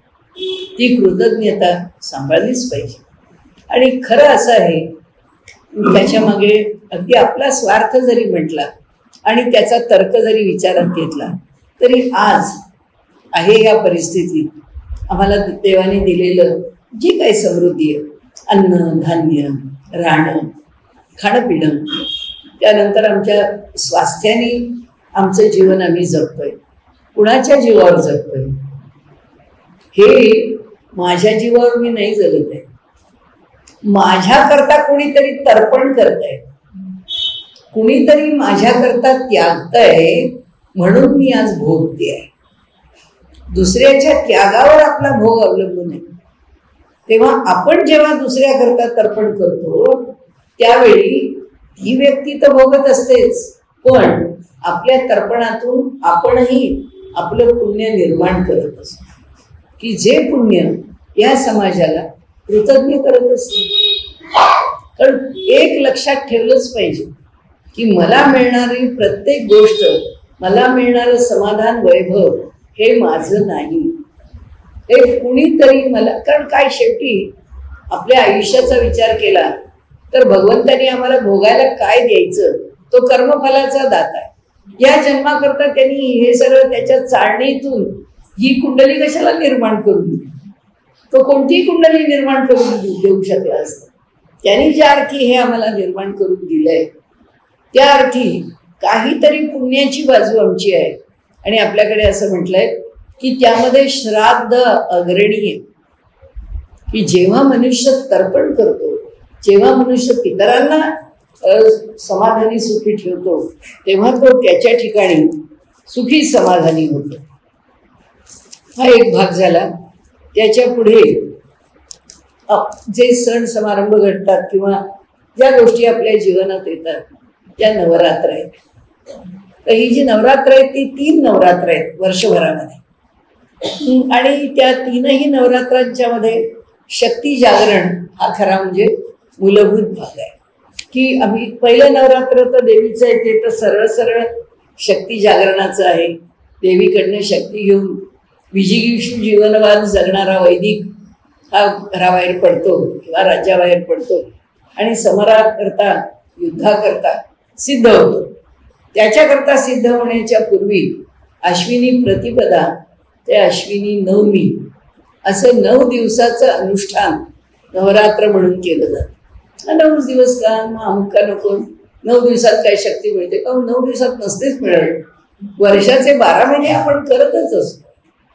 ती कृतज्ञता सांभाळलीच पाहिजे. आणि खरं असं आहे, त्याच्या मागे अगदी आपला स्वार्थ जरी म्हटला आणि त्याचा तर्क जरी विचारात घेतला तरी आज आहे या परिस्थितीत आम्हाला देवाने दिलेलं जी काही समृद्धी आहे, अन्न धान्य राहणं खाणं पिणं, त्यानंतर आमच्या स्वास्थ्याने आमचं जीवन आम्ही जगतोय, कुणाच्या जीवावर जगतोय, हे माझ्या जीवावर मी नाही जगत आहे, माझ्याकरता कुणीतरी तर्पण करतंय, कुणीतरी माझ्याकरता त्यागतंय म्हणून मी आज भोगते आहे. दुसऱ्याच्या त्यागावर आपला भोग अवलंबून आहे. तेव्हा आपण जेव्हा दुसऱ्याकरता तर्पण करतो त्यावेळी ही व्यक्ती तर भोगत असतेच, पण आपल्या तर्पणातून आपणही आपलं पुण्य निर्माण करत असतो की जे पुण्य या समाजाला कृतज्ञ करत असते. कारण एक लक्षात ठेवलंच पाहिजे की मला मिळणारी प्रत्येक गोष्ट, मला मिळणारं समाधान वैभव हे माझं नाही, हे कुणीतरी मला, कारण काय शेवटी आपल्या आयुष्याचा विचार केला तर भगवंतानी आम्हाला भोगायला काय द्यायचं, तो कर्मफलाचा दाता आहे. या जन्माकरता त्यांनी हे सगळं त्याच्या चाळणीतून ही कुंडली कशाला निर्माण करून दिली, तो कोणतीही कुंडली निर्माण करून देऊ शकला असता. त्यांनी ज्या अर्थी हे आम्हाला निर्माण करून दिलंय त्या अर्थी काहीतरी पुण्याची बाजू आमची आहे. आणि आपल्याकडे असं म्हटलंय की त्यामध्ये श्राद्ध अग्रणी आहे की जेव्हा मनुष्य तर्पण करतो, जेव्हा मनुष्य पितरांना समाधानी सुखी ठेवतो तेव्हा तो त्याच्या ठिकाणी सुखी समाधानी होतो. हा एक भाग झाला. त्याच्या पुढे जे सण समारंभ घडतात किंवा ज्या गोष्टी आपल्या जीवनात येतात त्या नवरात्र आहेत. तर ही जी नवरात्र आहेत ती 3 नवरात्र आहेत वर्षभरामध्ये, आणि त्या 3ही नवरात्रांच्या मध्ये शक्ती जागरण हा खरा म्हणजे मूलभूत भाग आहे. की आम्ही पहिलं नवरात्र तर देवीचं आहे, ते तर सरळ सरळ शक्ती जागरणाचं आहे. देवीकडनं शक्ती घेऊन विजिगीषू जीवनवाद जगणारा वैदिक हा घराबाहेर पडतो किंवा राज्याबाहेर पडतो आणि समराकरता युद्धाकरता सिद्ध होतो. त्याच्याकरता सिद्ध होण्याच्या पूर्वी अश्विनी प्रतिपदा ते अश्विनी नवमी असं 9 दिवसाचं अनुष्ठान नवरात्र म्हणून केलं जातं. 9 दिवस का अमुक का नको, 9 दिवसात काय शक्ती मिळते का? 9 दिवसात नसतेच मिळत. वर्षाचे 12 महिने आपण करतच असतो,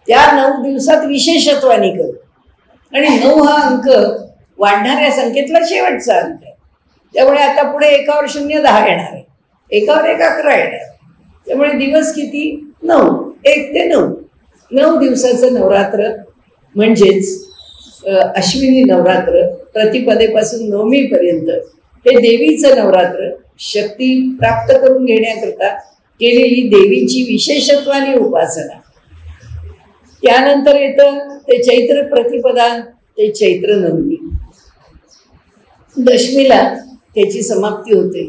त्या 9 दिवसात विशेषत्वाने करतो. आणि 9 हा अंक वाढणाऱ्या संख्येतला शेवटचा अंक आहे. त्यामुळे आता पुढे 1वर 0 10 येणार आहे, 1वर 1 11 येणार. त्यामुळे दिवस किती? 9, 1 ते 9. 9 दिवसाचं नवरात्र म्हणजेच अश्विनी नवरात्र, प्रतिपदेपासून नवमीपर्यंत हे देवीचं नवरात्र, शक्ती प्राप्त करून घेण्याकरता केलेली देवीची विशेषत्वाने उपासना. त्यानंतर येतं ते चैत्र प्रतिपदा ते चैत्र नवमी. दशमीला त्याची समाप्ती होते.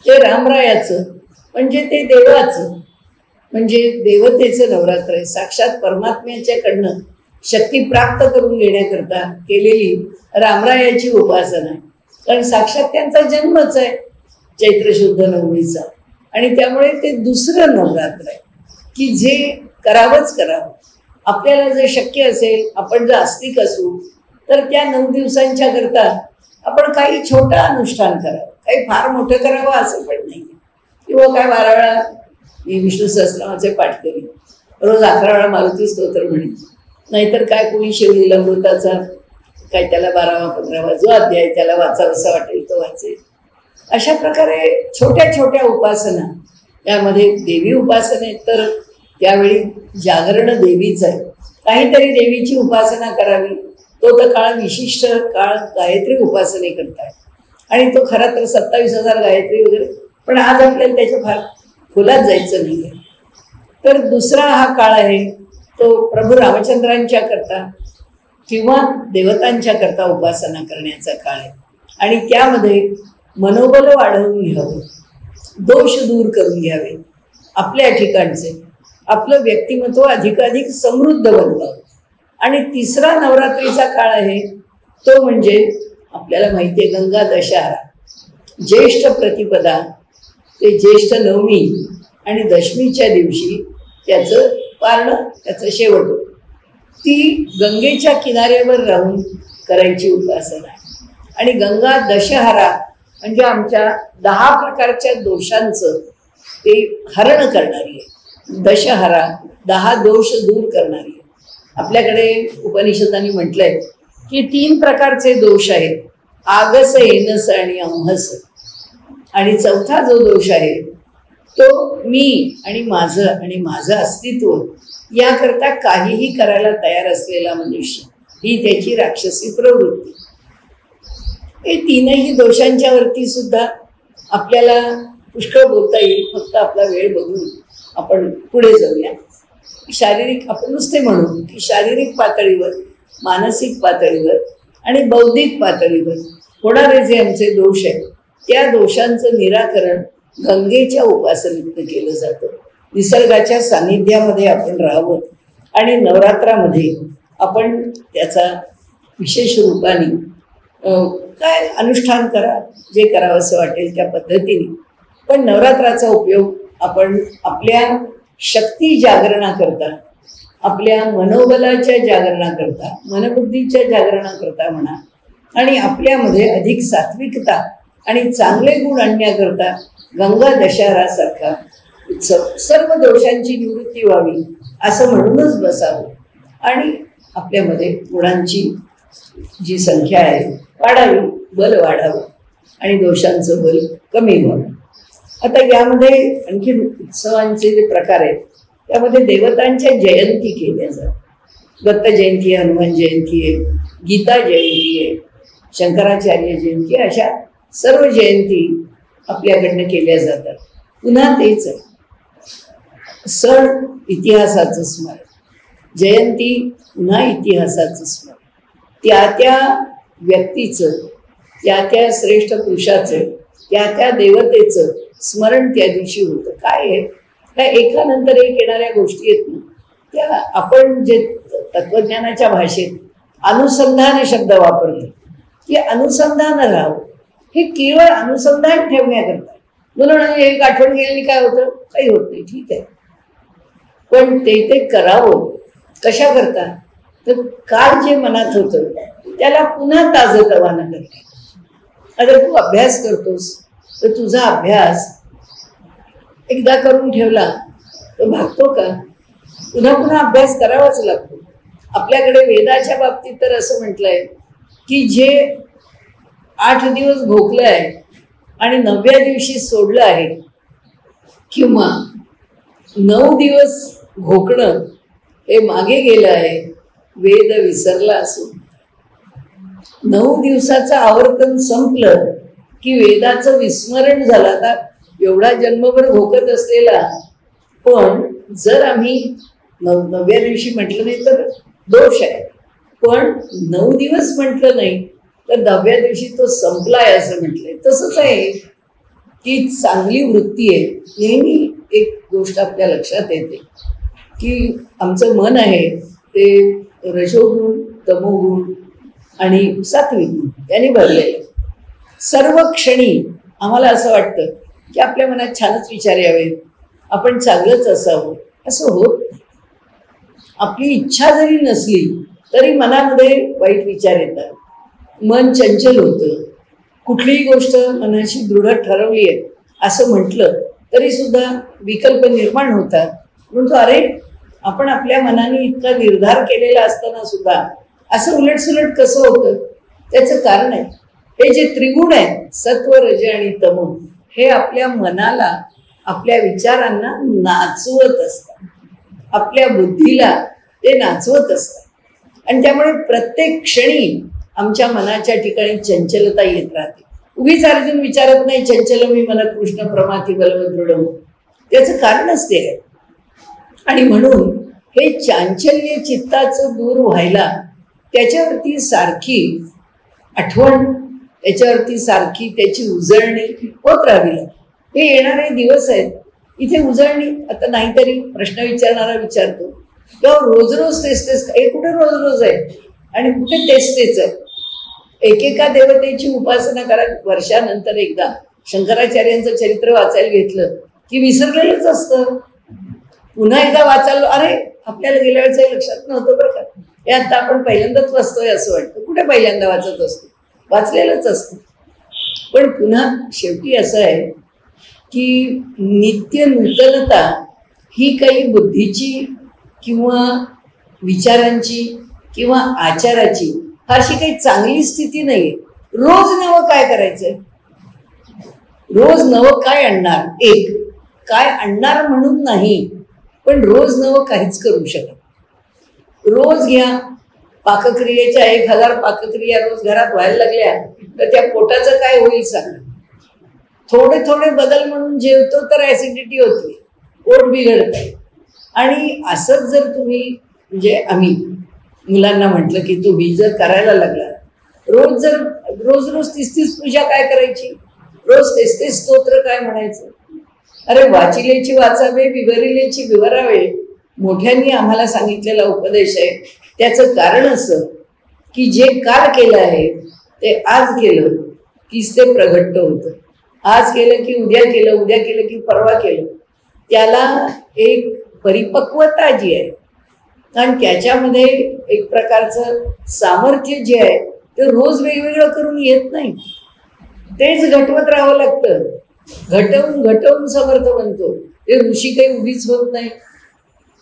ते रामरायाचं म्हणजे ते देवाचं म्हणजे देवतेचं नवरात्र आहे. साक्षात परमात्म्याच्याकडनं शक्ती प्राप्त करून घेण्याकरता केलेली रामरायाची उपासना आहे. कारण साक्षात त्यांचा जन्मच आहे चैत्र शुद्ध नवमीचा. आणि त्यामुळे ते दुसरं नवरात्र आहे की जे करावंच करावं. आपल्याला जर शक्य असेल, आपण जर आस्तिक असू तर त्या 9 दिवसांच्या करता आपण काही छोटं अनुष्ठान करावं, काही फार मोठं करावं असं पण नाही. किंवा काय 12 वेळा मी विष्णू सहस्रनामाचे पाठ करीन, रोज 11 वेळा मारुती स्तोत्र म्हणेन, नाहीतर काय कोणी शिवलीलामृताचा काय त्याला 12वा 15वा जो अध्याय त्याला वाचावासा वाटेल तो वाचेल. अशा प्रकारे छोट्या छोट्या उपासना यामध्ये देवी उपासना तर त्यावेळी जागरण देवीच आहे. काहीतरी देवीची उपासना करावी. तो तर काळ विशिष्ट काळ गायत्री उपासने करताय आणि तो खरा तर 27,000 गायत्री वगैरे, पण आज आपल्याला त्याच्या फार खोलात जायचं नाही आहे. तर दुसरा हा काळ आहे तो प्रभू रामचंद्रांच्या करता किंवा देवतांच्या करता उपासना करण्याचा काळ आहे. आणि त्यामध्ये मनोबल वाढवून घ्यावं, दोष दूर करून घ्यावे, आपल्या ठिकाणचे आपलं व्यक्तिमत्व अधिकाधिक समृद्ध बनवावं. आणि तिसरा नवरात्रीचा काळ आहे तो म्हणजे आपल्याला माहिती आहे गंगा दशहरा. ज्येष्ठ प्रतिपदा ते ज्येष्ठ नवमी आणि दशमीच्या दिवशी त्याचं पारणं, त्याचं शेवट होतं. ती गंगेच्या किनाऱ्यावर राहून करायची उपासना आहे. आणि गंगा दशहरा म्हणजे आमच्या 10 प्रकारच्या दोषांचं ते हरण करणारी आहे. दशहरा 10 दोष दूर करणारी आहे. आपल्याकडे उपनिषदांनी म्हटलंय की 3 प्रकारचे दोष आहेत, आगस, एनस आणि अंहस. आणि चौथा जो दोष आहे तो मी आणि माझं अस्तित्व याकरता काहीही करायला तयार असलेला मनुष्य, ही त्याची राक्षसी प्रवृत्ती. हे 3ही दोषांच्या वरती सुद्धा आपल्याला पुष्कळ बोलता येईल. फक्त आपला वेळ बघून आपण पुढे जाऊया. शारीरिक, आपण नुसते म्हणू की शारीरिक पातळीवर, मानसिक पातळीवर आणि बौद्धिक पातळीवर होणारे जे आमचे दोष आहेत त्या दोषांचं निराकरण गंगेच्या उपासनेतून केलं जातं. निसर्गाच्या सानिध्यामध्ये आपण राहावं आणि नवरात्रामध्ये आपण त्याचा विशेष रूपाने काय अनुष्ठान करा, जे करावं असं वाटेल त्या पद्धतीने. पण नवरात्राचा उपयोग आपण आपल्या शक्ती जागरणाकरता, आपल्या मनोबलाच्या जागरणाकरता, मनबुद्धीच्या जागरणाकरता म्हणा, आणि आपल्यामध्ये अधिक सात्विकता आणि चांगले गुण आणण्याकरता गंगा दशहरासारखा उत्सव, सर्व दोषांची निवृत्ती व्हावी असं म्हणूनच बसावं आणि आपल्यामध्ये गुणांची जी संख्या आहे वाढावी, बल वाढावं आणि दोषांचं बल कमी व्हावं. आता यामध्ये आणखी उत्सवांचे जे प्रकार आहेत त्यामध्ये देवतांच्या जयंती केल्या जातात. दत्त जयंती आहे, हनुमान जयंती आहे, गीता जयंती आहे, शंकराचार्य जयंती, अशा सर्व जयंती आपल्याकडनं केल्या जातात. पुन्हा तेच आहे, सण इतिहासाचं स्मरण, जयंती पुन्हा इतिहासाचं स्मरण, त्या व्यक्तीचं, त्या श्रेष्ठ पुरुषाचं, त्या देवतेचं स्मरण त्या दिवशी होतं. काय आहे, त्या एकानंतर एक येणाऱ्या गोष्टी आहेत ना, त्या आपण जे तत्वज्ञानाच्या भाषेत अनुसंधान शब्द वापरतो, की अनुसंधान राहावं. हे केवळ अनुसंधान ठेवण्याकरता, म्हणून एक आठवण गेलेली काय होतं, काही होत नाही, ठीक आहे, पण ते करावं. कशा करता, तर काल जे मनात होतं त्याला पुन्हा ताजंतवानं करता. आता तू अभ्यास करतोस तर तुझा अभ्यास एकदा करून ठेवला तर भागतो का? पुन्हा पुन्हा अभ्यास करावाच लागतो. आपल्याकडे वेदाच्या बाबतीत तर असं म्हटलंय की जे 8 दिवस भोगलं आहे आणि 9व्या दिवशी सोडलं आहे, किंवा 9 दिवस भोगणं हे मागे गेलं आहे, वेद विसरला असून 9 दिवसाचं आवर्तन संपलं की वेदाचं विस्मरण झालं. आता एवढा जन्मभर भोगत असलेला, पण जर आम्ही 9व्या दिवशी म्हटलं नाही तर दोष आहे, पण 9 दिवस म्हटलं नाही तर 10व्या दिवशी तो संपलाय असं म्हटलंय. तसंच आहे की चांगली वृत्ती आहे. नेहमी एक गोष्ट आपल्या लक्षात येते की आमचं मन आहे ते रजोगुण, तमोगुण आणि सात्विक गुण यांनी भरलेलं. सर्व क्षणी आम्हाला असं वाटतं की आपल्या मनात छानच विचार यावेत, आपण चांगलंच असावं. असं होत नाही. आपली इच्छा जरी नसली तरी मनामध्ये वाईट विचार येतात, मन चंचल होतं. कुठलीही गोष्ट मनाशी दृढ ठरवली आहे असं म्हटलं तरी सुद्धा विकल्प निर्माण होतात. म्हणतो अरे, आपण आपल्या मनाने इतका निर्धार केलेला असताना सुद्धा असं उलटसुलट कसं होतं? त्याचं कारण आहे हे जे त्रिगुण आहेत, सत्व, रज आणि तम, हे आपल्या मनाला, आपल्या विचारांना नाचवत असतात, आपल्या बुद्धीला ते नाचवत असतात. आणि त्यामुळे प्रत्येक क्षणी आमच्या मनाच्या ठिकाणी चंचलता येत राहते. उगीच अर्जुन विचारत नाही चंचल मी मन कृष्ण प्रमाथी बलवदृढ, त्याचं कारणच ते आहे. आणि म्हणून हे चांचल्य चित्ताचं दूर व्हायला त्याच्यावरती सारखी आठवण, त्याच्यावरती सारखी त्याची उजळणी होत राहावी लागते. हे येणारे दिवस आहेत, इथे उजळणी आता नाहीतरी प्रश्न विचारणारा विचारतो किंवा रोज रोज तेच तेच, हे कुठे रोज रोज आहे आणि कुठे तेच तेच आहे. एकेका देवतेची उपासना करा, वर्षानंतर एकदा शंकराचार्यांचं चरित्र वाचायला घेतलं की विसरलेलंच असतं. पुन्हा एकदा वाचायला, अरे आपल्याला गेल्या वेळेचं लक्षात नव्हतं बरं का, हे आता आपण पहिल्यांदाच वाचतोय असं वाटतं. कुठे पहिल्यांदा वाचत असतो, वाचलेलंच असतं. पण पुन्हा शेवटी असं आहे की नित्य नूतनता ही काही बुद्धीची किंवा विचारांची किंवा आचाराची फारशी काही चांगली स्थिती नाहीये. रोज नवं काय करायचंय, रोज नवं काय आणणार, एक काय आणणार म्हणून नाही, पण रोज नवं काहीच करू शकत. रोज घ्या पाकक्रियेच्या 1000 पाकक्रिया रोज घरात व्हायला लागल्या तर त्या पोटाचं काय होईल सांगा. थोडे थोडे बदल म्हणून जेवतो तर ऍसिडिटी होती, पोट बिघडतंय. आणि असंच जर तुम्ही म्हणजे आम्ही मुलांना म्हटलं की तुम्ही जर करायला लागला, रोज जर रोज रोज 30 पूजा काय करायची, रोज तेच स्तोत्र काय म्हणायचं. अरे वाचिलेची वाचावे, विवरिलेची विवरावे, मोठ्यांनी आम्हाला सांगितलेला उपदेश आहे. त्याचं कारण असं की जे काल केलं आहे ते आज केलं कीच ते प्रगट्ट होतं. आज केलं की उद्या केलं, उद्या केलं की परवा केलं, त्याला एक परिपक्वता जी आहे, कारण त्याच्यामध्ये एक प्रकारचं सामर्थ्य जे आहे ते रोज वेगवेगळं करून येत नाही, तेच घटवत राहावं लागतं. घटवून घटवून समर्थ बनतो. ते ऋषी काही उभीच होत नाही,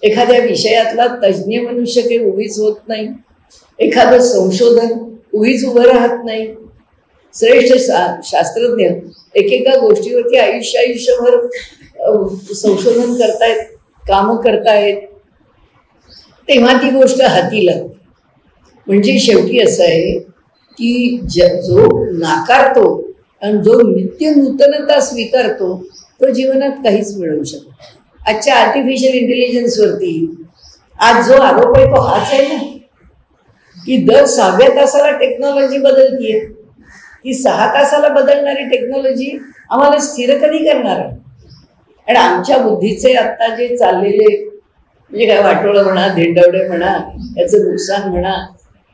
एखाद्या विषयातला तज्ज्ञ मनुष्य काही उभीच होत नाही, एखादं संशोधन उभीच उभं राहत नाही. श्रेष्ठ शास्त्रज्ञ एकेका गोष्टीवरती आयुष्यभर संशोधन करतायत, कामं करतायत, तेव्हा ती गोष्ट हाती लागते. म्हणजे शेवटी असं आहे की जो नाकारतो आणि जो नित्य नूतनता स्वीकारतो तो जीवनात काहीच मिळवू शकतो. आजच्या आर्टिफिशियल इंटेलिजन्सवरती आज जो आरोप आहे तो हाच आहे ना की दर 6व्या तासाला टेक्नॉलॉजी बदलतीये. ही 6 तासाला बदलणारी टेक्नॉलॉजी आम्हाला स्थिर कधी करणार आहे. आणि आमच्या बुद्धीचे आत्ता जे चाललेले म्हणजे काय वाटोळं म्हणा, धेंडवडे म्हणा, त्याचं नुकसान म्हणा,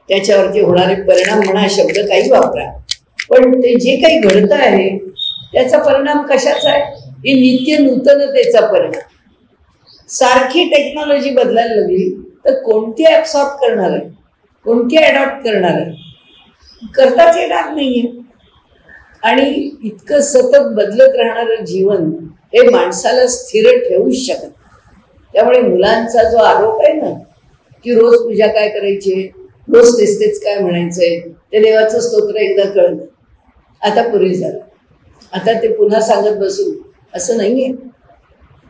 त्याच्यावरती होणारे परिणाम म्हणा, शब्द काही वापरा, पण ते जे काही घडतं आहे त्याचा परिणाम कशाचा आहे, ही नित्य नूतनतेचा परिणाम. सारखी टेक्नॉलॉजी बदलायला लागली तर कोणती ॲब्सॉर्ब करणार आहे, कोणती अडॉप्ट करणार आहे, करताच येणार नाहीये. आणि इतकं सतत बदलत राहणारं जीवन हे माणसाला स्थिर ठेवूच शकत. त्यामुळे मुलांचा जो आरोप आहे ना की रोज पूजा काय करायची, रोज तेच काय म्हणायचंय, ते देवाचं स्तोत्र एकदा कळलं, आता पूर्वी झालं, आता ते पुन्हा सांगत बसू असं नाहीये.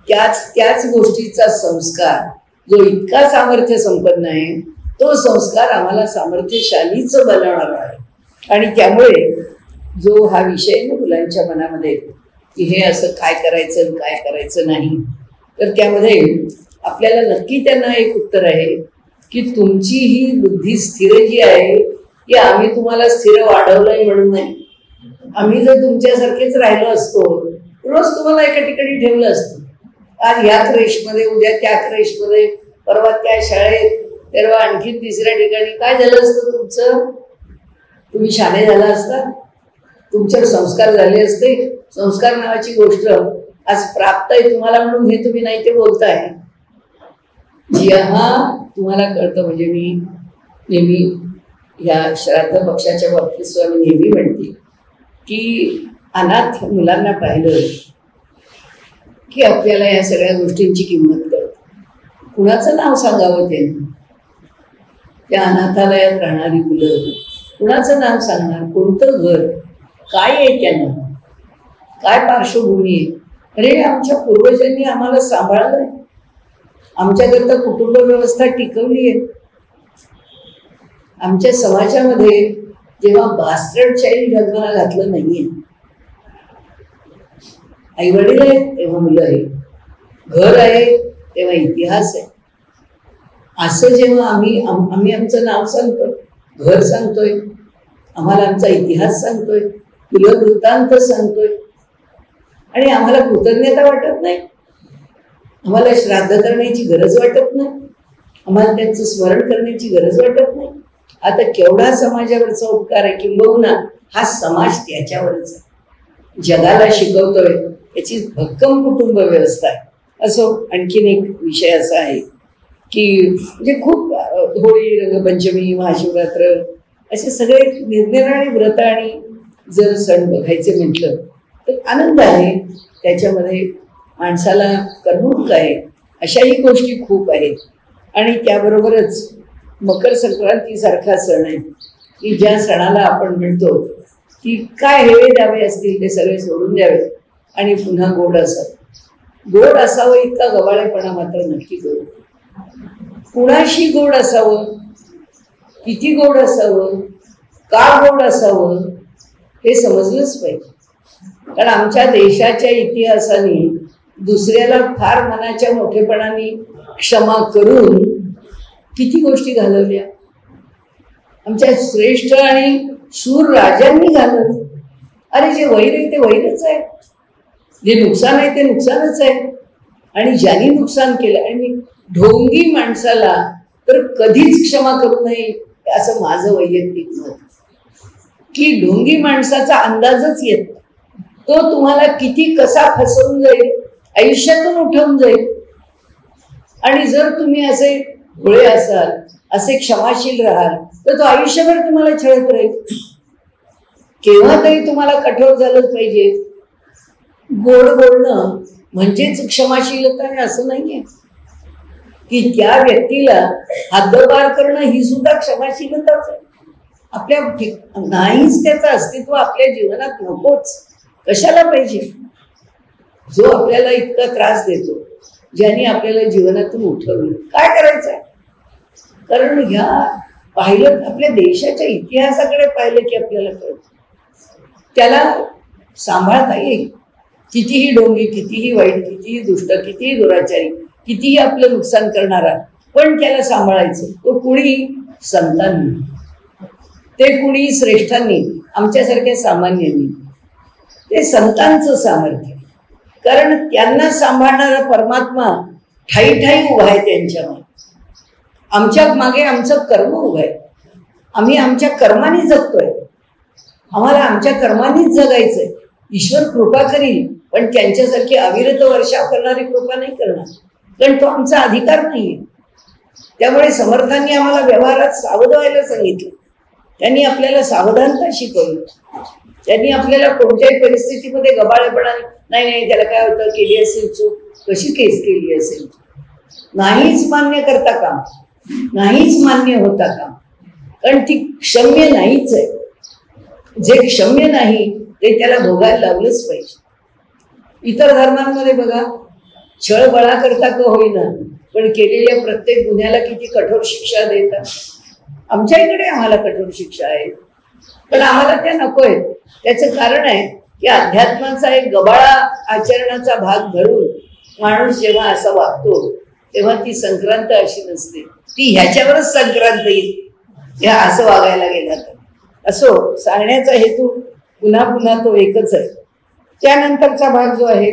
त्याच गोष्टीचा संस्कार जो इतका सामर्थ्य संपन्न आहे तो संस्कार आम्हाला सामर्थ्यशालीच बनवणार आहे. आणि त्यामुळे जो हा विषय ना मुलांच्या मनामध्ये की हे असं काय करायचं काय करायचं नाही, तर त्यामध्ये आपल्याला नक्की त्यांना एक उत्तर आहे की तुमची ही बुद्धी स्थिर जी आहे की आम्ही तुम्हाला स्थिर वाढवलंय म्हणून नाही. आम्ही जर तुमच्यासारखेच राहिलो असतो, रोज तुम्हाला एका ठिकाणी ठेवलं असतं, आज ह्या क्रेशमध्ये, उद्या त्या क्रेशमध्ये, परवा त्या शाळेत, तेव्हा आणखी 3ऱ्या ठिकाणी, काय झालं असतं तुमचं? तुम्ही शाणे झाला असता, तुमच्यावर संस्कार झाले असते. संस्कार नावाची गोष्ट आज प्राप्त आहे तुम्हाला म्हणून हे तुम्ही नाही ते बोलताय. जेव्हा तुम्हाला कळतं, म्हणजे मी नेहमी या श्राद्ध पक्षाच्या बाबतीत स्वामी नेहमी म्हणते की अनाथ मुलांना पाहिलं की आपल्याला या सगळ्या गोष्टींची किंमत कळते. कुणाचं नाव सांगावं त्यांनी, त्या अनाथालयात राहणारी मुलं कुणाचं नाव सांगणार, कोणतं घर, काय आहे त्यांना, काय पार्श्वभूमी आहे. अरे आमच्या पूर्वजांनी आम्हाला सांभाळलंय, आमच्याकरता कुटुंब व्यवस्था टिकवली आहे. आमच्या समाजामध्ये जेव्हा बास्टर्ड चाइल्ड जन्माला घातलं नाहीये, आई वडील आहेत तेव्हा मुलं आहे, घर आहे तेव्हा इतिहास आहे. असं जेव्हा आम्ही आमचं नाव सांगतोय, घर सांगतोय, आम्हाला आमचा इतिहास सांगतोय, कुलवृत्तांत सांगतोय, आणि आम्हाला कृतज्ञता वाटत नाही, आम्हाला श्राद्ध करण्याची गरज वाटत नाही, आम्हाला त्यांचं स्मरण करण्याची गरज वाटत नाही, आता केवढा समाजावरचा उपकार आहे. किंबहुना हा समाज त्याच्यावरच आहे, जगाला शिकवतोय, याची भक्कम कुटुंब व्यवस्था आहे. असो, आणखीन एक विषय असा आहे की म्हणजे खूप होळी, रंगपंचमी, महाशिवरात्र असे सगळे निरनिराळे व्रत आणि जर सण बघायचे म्हटलं तर आनंद आहे, त्याच्यामध्ये माणसाला करमणूक आहे, अशाही गोष्टी खूप आहेत. आणि त्याबरोबरच मकर संक्रांतीसारखा सण आहे की ज्या सणाला आपण म्हणतो की काय हेवे द्यावे असतील ते सगळे सोडून द्यावे आणि पुन्हा गोड असावं. गोड असावं इतका गवाळेपणा मात्र नक्की गोड. कुणाशी गोड असावं, किती गोड असावं, का गोड असावं हे समजलंच पाहिजे. कारण आमच्या देशाच्या इतिहासाने दुसऱ्याला फार मनाच्या मोठेपणाने क्षमा करून किती गोष्टी घालवल्या. आमच्या श्रेष्ठ आणि शूर राजांनी घालवलं. अरे जे वैर आहे ते वैरच आहे, जे नुकसान आहे ते नुकसानच आहे. आणि ज्यांनी नुकसान केलं, आणि ढोंगी माणसाला तर कधीच क्षमा करू नये असं माझं वैयक्तिक मत, की ढोंगी माणसाचा अंदाजच येत नाही. तो तुम्हाला किती कसा फसवून जाईल, आयुष्यातून उठवून जाईल. आणि जर तुम्ही असे भोळे असाल, असे क्षमाशील राहाल, तर तो आयुष्यभर तुम्हाला छळत राहील. केव्हा तरी तुम्हाला कठोर झालंच पाहिजे. गोड बोलणं म्हणजेच क्षमाशीलता आहे असं नाहीये, की त्या व्यक्तीला हद्दपार करणं ही सुद्धा क्षमाशीलताच आहे. आपल्या नाहीच त्याचं अस्तित्व आपल्या जीवनात नकोच, कशाला पाहिजे. जो आपल्याला इतका त्रास देतो, ज्यांनी आपल्याला जीवनातून उठवलं, काय करायचं आहे. कारण ह्या पाहिलं, आपल्या देशाच्या इतिहासाकडे पाहिलं की आपल्याला कळतं त्याला सांभाळता येईल. कितीही ढोंगी, कितीही वाईट, कितीही दुष्ट, कितीही दुराचारी, कितीही आपलं नुकसान करणारा, पण त्याला सांभाळायचं. तो कुणी संतांनी, ते कुणी श्रेष्ठांनी, आमच्यासारख्या सामान्यांनी. ते संतांचं सामर्थ्य, कारण त्यांना सांभाळणारा परमात्मा ठाई ठाई उभा आहे त्यांच्या मागे. आमच्या मागे आमचं कर्म उभं आहे. आम्ही आमच्या कर्माने जगतोय, आम्हाला आमच्या कर्मानेच जगायचंय. ईश्वर कृपा करील, पण त्यांच्यासारखी अविरत वर्षाव करणारी कृपा नाही करणार, कारण तो आमचा अधिकार नाहीये. त्यामुळे समर्थांनी आम्हाला व्यवहारात सावध व्हायला सांगितलं. त्यांनी आपल्याला सावधानता शिकवली. त्यांनी आपल्याला कोणत्याही परिस्थितीमध्ये गबाळेपणाने नाही नाही त्याला काय होतं, केली असेल चूक, कशी केस केली असेल, नाहीच मान्य करता काम, नाहीच मान्य होता काम, कारण ती क्षम्य नाहीच आहे. जे क्षम्य नाही ते त्याला भोगायला लावलंच पाहिजे. इतर धर्मांमध्ये बघा, छळ बळा करता का होईना, पण केलेल्या प्रत्येक गुन्ह्याला किती कठोर शिक्षा देतात. आमच्या इकडे आम्हाला कठोर शिक्षा आहे, पण आम्हाला त्या नकोय. त्याचं कारण आहे की अध्यात्माचा एक गबाळा आचरणाचा भाग धरून माणूस जेव्हा असा वागतो, तेव्हा ती संक्रांत अशी नसते, ती ह्याच्यावरच संक्रांत येईल, ह्या असं वागायला गेला तर. असो, सांगण्याचा हेतू पुन्हा पुन्हा तो एकच आहे. त्यानंतरचा भाग जो आहे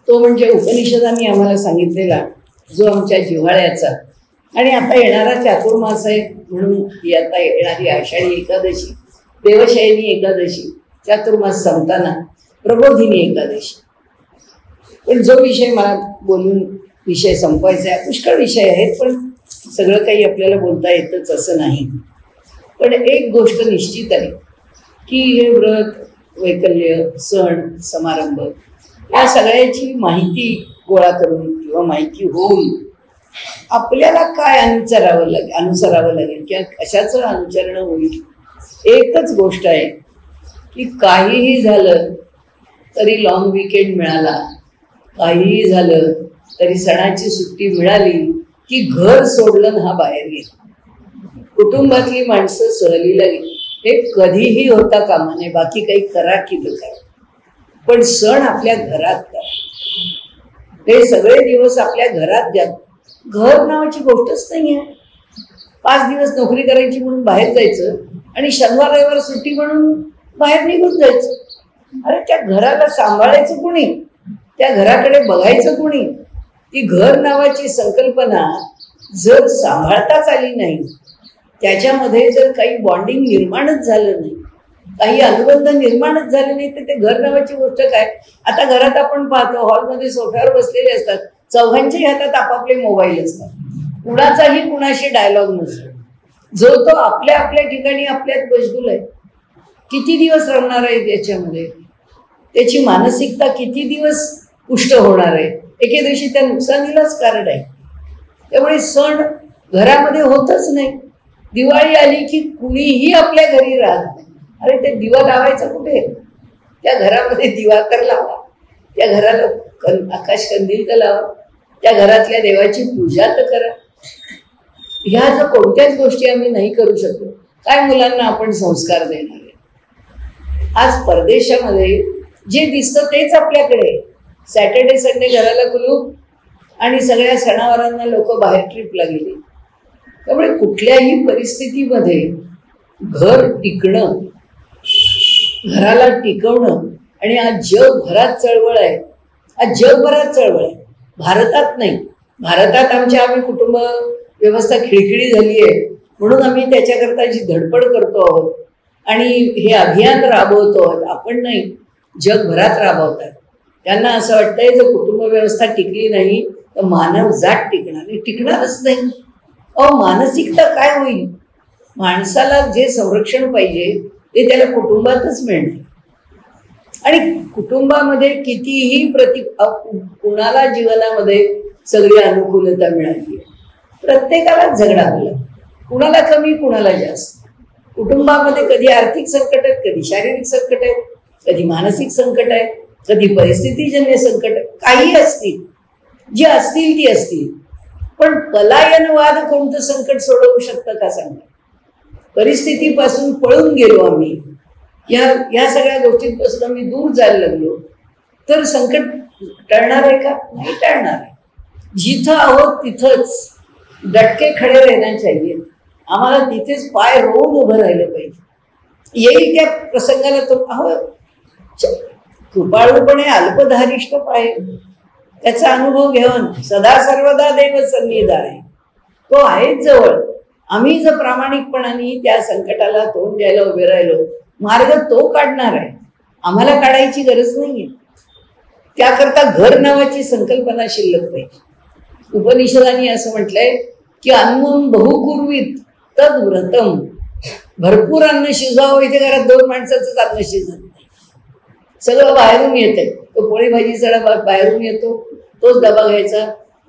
तो म्हणजे उपनिषदांनी आम्हाला सांगितलेला, जो आमच्या जिव्हाळ्याचा. आणि आता येणारा चातुर्मास आहे, म्हणून ही आता येणारी आषाढी एकादशी, देवशयनी एकादशी, चातुर्मास संपताना प्रबोधिनी एकादशी. पण जो विषय मला बोलून विषय संपवायचा आहे, पुष्कळ विषय आहेत, पण सगळं काही आपल्याला बोलता येतच असं नाही. पण एक गोष्ट निश्चित आहे की हे व्रत, वैकल्य, सण समारंभ या सगळ्याची माहिती गोळा करून किंवा माहिती होऊन आपल्याला काय अनुसरावं लागेल किंवा कशाचं अनुसरण होईल. एकच गोष्ट आहे की काहीही झालं तरी लॉंग विकेंड मिळाला, काहीही झालं तरी सणाची सुट्टी मिळाली की घर सोडलं हा बाहेर गेला. कुटुंबातली माणसं सहलीला गेली, हे कधीही होता कामा नये. बाकी काही करा की काय, पण सण आपल्या घरात करा. हे सगळे दिवस आपल्या घरात द्या. घर नावाची गोष्टच नाही आहे. 5 दिवस नोकरी करायची म्हणून बाहेर जायचं आणि शनिवार रविवार सुट्टी म्हणून बाहेर निघून जायचं. अरे त्या घराला सांभाळायचं कोणी, त्या घराकडे बघायचं कोणी? ती घर नावाची संकल्पना जर सांभाळताच आली नाही, त्याच्यामध्ये जर काही बॉन्डिंग निर्माणच झालं नाही, काही अनुबंध निर्माणच झाले नाही, तर ते घर नावाची गोष्ट काय? आता घरात आपण पाहतो हॉलमध्ये सोफ्यावर बसलेले असतात, चौघांच्याही हातात आपापले मोबाईल असतात, कुणाचाही कुणाशी डायलॉग नसतो, जो तो आपल्या आपल्या ठिकाणी आपल्यात मशगूल आहे. किती दिवस राहणार आहे त्याच्यामध्ये? त्याची मानसिकता किती दिवस पुष्ट होणार आहे? एके दिवशी त्या नुकसानीलाच कारण आहे. त्यामुळे सण घरामध्ये होतच नाही. दिवाळी आली की कुणीही आपल्या घरी राहत नाही. अरे ते दिवा लावायचा कुठे? त्या घरामध्ये दिवा तर लावा, त्या घराला आकाश कंदील तर लावा, त्या घरातल्या देवाची पूजा तर करा. ह्या जर कोणत्याच गोष्टी आम्ही नाही करू शकलो, काय मुलांना आपण संस्कार देणार आहे? आज परदेशामध्ये जे दिसतं तेच आपल्याकडे. सॅटर्डे संडे घराला कुलूप आणि सगळ्या सणावारांना लोक बाहेर ट्रिपला गेली. त्यामुळे कुठल्याही परिस्थितीमध्ये घर टिकणं, घराला टिकवणं, आणि आज जगभरात चळवळ आहे. आज जगभरात चळवळ आहे, भारतात नाही. भारतात आम्ही कुटुंब व्यवस्था खिळखिळी झाली आहे म्हणून आम्ही त्याच्याकरता जी धडपड करतो आहोत आणि हे अभियान राबवतो आहोत. आपण नाही, जगभरात राबवतात. त्यांना असं वाटतंय जर कुटुंब व्यवस्था टिकली नाही तर मानव जात टिकणार नाही. टिकणारच नाही. मानसिकता काय होईल? माणसाला जे संरक्षण पाहिजे ते त्याला कुटुंबातच मिळणार. आणि कुटुंबामध्ये कितीही कुणाला जीवनामध्ये सगळी अनुकूलता मिळाली आहे, प्रत्येकाला झगडा आला, कुणाला कमी कुणाला जास्त. कुटुंबामध्ये कधी आर्थिक संकट आहेत, कधी शारीरिक संकट आहेत, कधी मानसिक संकट आहे, कधी परिस्थितीजन्य संकट आहे. काही असतील, जी असतील ती असतील, पण पलायनवाद कोणतं संकट सोडवू शकतं का सांगा? परिस्थितीपासून पळून गेलो आम्ही, या सगळ्या गोष्टींपासून आम्ही दूर जायला लागलो तर संकट टळणार आहे का? नाही टळणार आहे. जिथं आहोत तिथंच डटके खडे रहना चाहिए. आम्हाला तिथेच पाय रोवून उभं राहिलं पाहिजे. येईल त्या प्रसंगाला तो कृपाळूपणे अल्पधारिष्ट पाय, त्याचा अनुभव घेऊन सदा सर्वदा देव सन्निध आहे, तो आहेच जवळ. आम्ही जर प्रामाणिकपणाने त्या संकटाला तोंड द्यायला उभे राहिलो, मार्ग तो काढणार आहे, आम्हाला काढायची गरज नाहीये. त्याकरता घर नावाची संकल्पना शिल्लक पाहिजे. उपनिषदांनी असं म्हटलंय की अन्नम बहुकुर्वीत तद व्रतम. भरपूर अन्न शिजवावं, इथे घरात 2 माणसाचंच अन्न शिजत नाही, सगळं बाहेरून येतंय. तो पोळी भाजीचा डबा बाहेरून येतो, तोच डबा घ्यायचा,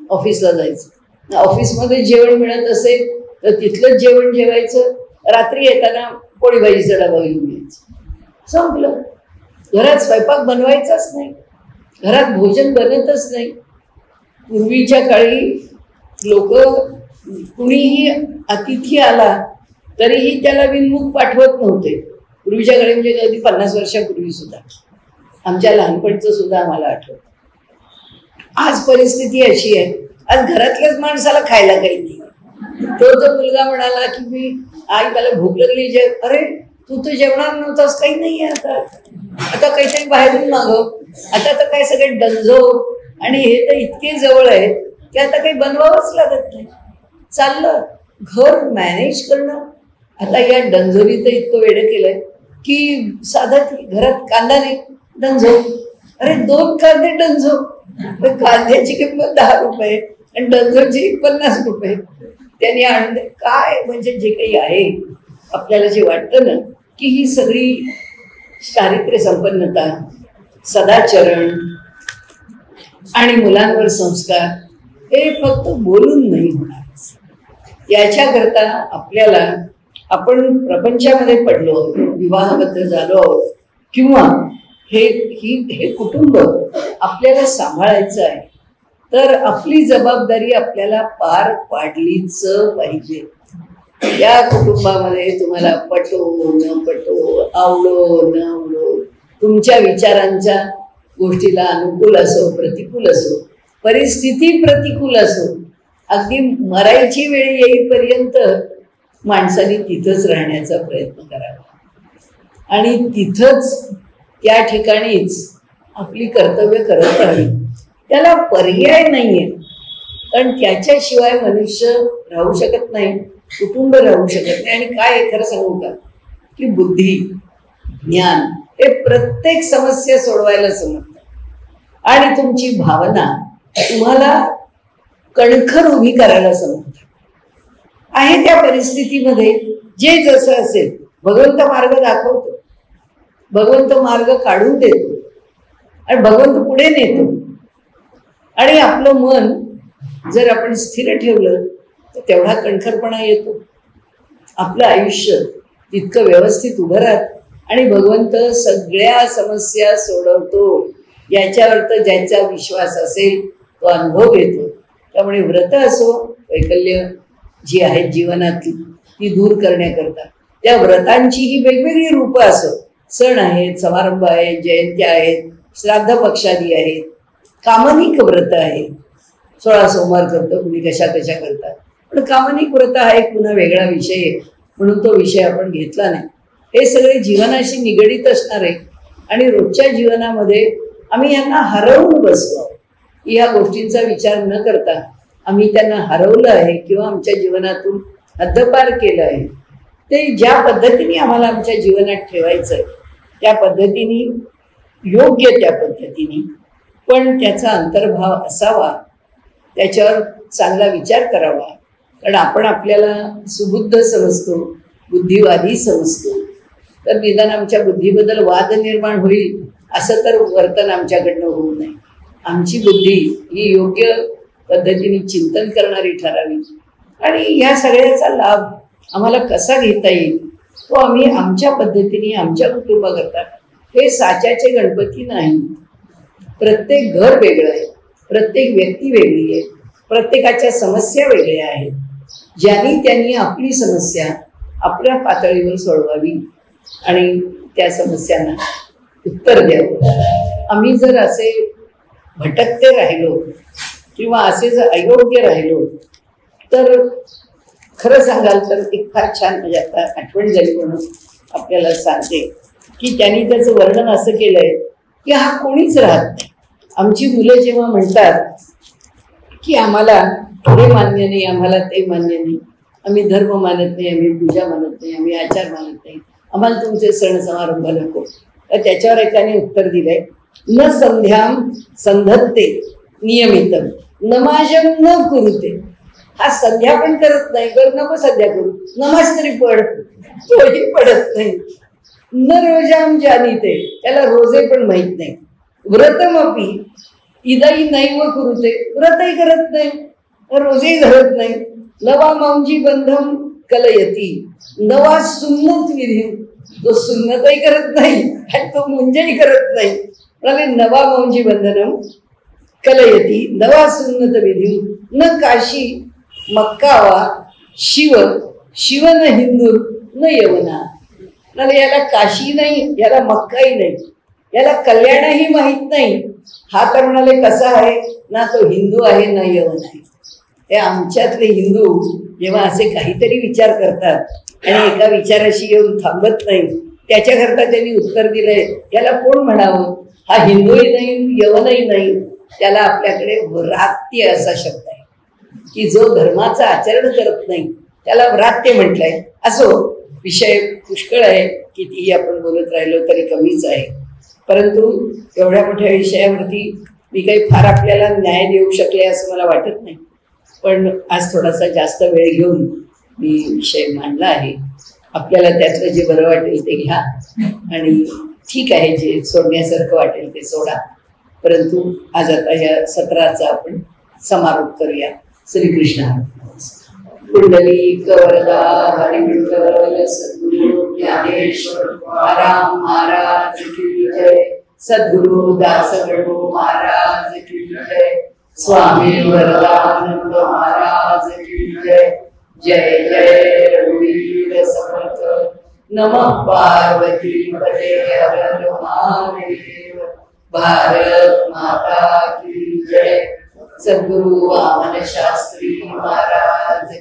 ऑफिसला जायचं. ऑफिसमध्ये जेवण मिळत असेल तर तिथलंच जेवण जेवायचं, रात्री येताना पोळी भाजीचा डबा घेऊन यायचं, संपलं. घरात स्वयंपाक बनवायचाच नाही, घरात भोजन बनतच नाही. पूर्वीच्या काळी लोक कुणीही अतिथी आला तरीही त्याला विनमुख पाठवत नव्हते. पूर्वीच्या काळी म्हणजे कधी 50 वर्षापूर्वी सुद्धा, आमच्या लहानपणचं सुद्धा आम्हाला आठवतं. आज परिस्थिती अशी आहे, आज घरातल्याच माणसाला खायला काही नाही. तो जो मुलगा म्हणाला की मी आई मला भूक लागली, अरे तू तर जेवणार नव्हतास, काही नाहीये आता काहीतरी बाहेरून मागव. आता तर काय सगळे डंजो आणि हे तर इतके जवळ आहेत की आता काही बनवावंच लागत नाही. चाललं घर मॅनेज करणं. आता या डंजोरी तर इतकं वेडं केलंय की साधं घरात कांदा नाही, डंजो. अरे 2 कांदे डंजो. कांद्याची किंमत 10 रुपये आणि डंजोची 50 रुपये. त्यांनी आणले काय? म्हणजे जे काही आहे आपल्याला जे वाटतं ना की ही सगळी चारित्र्य संपन्नता, सदाचरण आणि मुलांवर संस्कार हे फक्त बोलून नाही होणार. याच्याकरता आपल्याला, आपण प्रपंचामध्ये पडलो, विवाहाबद्दल झालो आहोत किंवा हे कुटुंब आपल्याला सांभाळायचं आहे, तर आपली जबाबदारी आपल्याला पार पाडलीच पाहिजे. या कुटुंबामध्ये तुम्हाला पटो न पटो, आवडो न आवडो, तुमच्या विचारांच्या गोष्टीला अनुकूल असो प्रतिकूल असो, परिस्थिती प्रतिकूल असो, अगदी मरायची वेळ येईपर्यंत माणसाने तिथंच राहण्याचा प्रयत्न करावा आणि तिथंच त्या ठिकाणीच आपली कर्तव्य करत राहावी. त्याला पर्याय नाहीये, कारण त्याच्याशिवाय मनुष्य राहू शकत नाही, कुटुंब राहू शकत नाही. आणि काय आहे खरं सांगू का, की बुद्धी ज्ञान हे प्रत्येक समस्या सोडवायला समजतं आणि तुमची भावना तुम्हाला कणखर उभी करायला समजतं. आहे त्या परिस्थितीमध्ये जे जसं असेल भगवंत मार्ग दाखवतो, भगवंत मार्ग काढून देतो आणि भगवंत पुढे नेतो. आणि आपलं मन जर आपण स्थिर ठेवलं तर तेवढा कणखरपणा येतो, आपलं आयुष्य तितकं व्यवस्थित उभं राहतं आणि भगवंत सगळ्या समस्या सोडवतो. याच्यावर तर ज्याचा विश्वास असेल तो अनुभव घेतो. त्यामुळे व्रत असो, वैकल्य जी आहेत जीवनातली ती दूर करण्याकरता त्या व्रतांची ही वेगवेगळी रूपं असो, सण आहेत, समारंभ आहेत, जयंत्या आहेत, श्राद्ध पक्षादी आहेत, कामनिक व्रत आहेत. 16 सोमवार करतो, कुणी कशा करतात. पण कामनिक व्रत हा एक पुन्हा वेगळा विषय आहे, म्हणून तो विषय आपण घेतला नाही. हे सगळे जीवनाशी निगडीत असणार आहे आणि रोजच्या जीवनामध्ये आम्ही यांना हरवून बसलो. या गोष्टींचा विचार न करता आम्ही त्यांना हरवलं आहे किंवा आमच्या जीवनातून हद्दपार केलं आहे. ते ज्या पद्धतीने आम्हाला आमच्या जीवनात ठेवायचं आहे त्या पद्धतीने, योग्य त्या पद्धतीने, पण त्याचा अंतर्भाव असावा, त्याच्यावर चांगला विचार करावा. कारण आपण आपल्याला सुबुद्ध समजतो, बुद्धिवादी समजतो, तर निदान आमच्या बुद्धीबद्दल वाद निर्माण होईल असं तर वर्तन आमच्याकडनं होऊ नये. आमची बुद्धी ही योग्य पद्धतीने चिंतन करणारी ठरावी आणि ह्या सगळ्याचा लाभ आम्हाला कसा घेता येईल तो आम्ही आमच्या पद्धतीने आमच्या कुटुंबाकरता. हे साच्याचे गणपती नाही. प्रत्येक घर वेगळं आहे, प्रत्येक व्यक्ती वेगळी आहे, प्रत्येकाच्या समस्या वेगळ्या आहेत. ज्यांनी त्यांनी आपली समस्या आपल्या पातळीवर सोडवावी आणि त्या समस्यांना उत्तर द्यावं. आम्ही जर असे भटकते राहिलो किंवा असे जर अयोग्य राहिलो तर खरं सांगाल तर एक फार छान, म्हणजे आता आठवण झाली म्हणून आपल्याला सांगते की त्यांनी त्याचं वर्णन असं केलंय की हा कोणीच राहत नाही. आमची मुलं जेव्हा म्हणतात की आम्हाला हे मान्य नाही, आम्हाला ते मान्य नाही, आम्ही धर्म मानत नाही, आम्ही पूजा मानत नाही, आम्ही आचार मानत नाही, आम्हाला तुमचे सण समारंभ नको, तर त्याच्यावर एकाने उत्तर दिलंय, न संध्याम संधत्ते नियमितम नमाजम न कुरुते. हा संध्या पण करत नाही, कर नको सध्या करू, नमाज तरी पड, तोही पडत नाही. न रोजाम जानीते, त्याला रोजे पण माहित नाही. व्रतमपी इदाई नैव कुरुते, व्रतही करत नाही, रोजही धरत नाही. नवा मौंजी बंधम कलयती, नवा सुन्नत विधी, तो सुन्नतही करत नाही आणि तो मुंजही करत नाही. म्हणाले नवा मौंजी बंधनम कलयती नवा सुन्नत विधी न काशी मक्कावा शिव शिवन हिंदूर न यवना. म्हणाले याला काशी नाही, याला मक्काही नाही, याला कल्याणही माहीत नाही. हा तर म्हणाले कसा आहे ना, तो हिंदू आहे ना यवन आहे. हे आमच्यातले हिंदू जेव्हा असे काहीतरी विचार करतात आणि एका विचाराशी येऊन थांबत नाही, त्याच्याकरता त्यांनी उत्तर दिलंय याला कोण म्हणावं, हा हिंदूही नाही यवनही नाही, त्याला आपल्याकडे व्रात्य असा शब्द आहे की जो धर्माचं आचरण करत नाही त्याला व्रात्य म्हटलंय. असो, विषय पुष्कळ आहे, कितीही आपण बोलत राहिलो तरी कमीच आहे. परंतु एवढ्या मोठ्या विषयावरती मी काही फार आपल्याला न्याय देऊ शकले असं मला वाटत नाही, पण आज थोडासा जास्त वेळ घेऊन मी विषय मांडला आहे. आपल्याला त्यातलं जे बरं वाटेल ते घ्या आणि ठीक आहे, जे सोडण्यासारखं वाटेल ते सोडा. परंतु आज आता या सत्राचा आपण समारोप करूया. श्रीकृष्ण. कुंडलीक वरदा हरिविठ्ठल सद्गुरु ज्ञानेश्वर तुकाराम महाराज की जय. सद्गुरु दासगणु महाराज की जय. स्वामी वरदानंद महाराज की जय. जय जय रघुवीर समर्थ. नमः पार्वती पते हर हर महादेव. भारत माता की जय. सद्गुरु वामन शास्त्री महाराज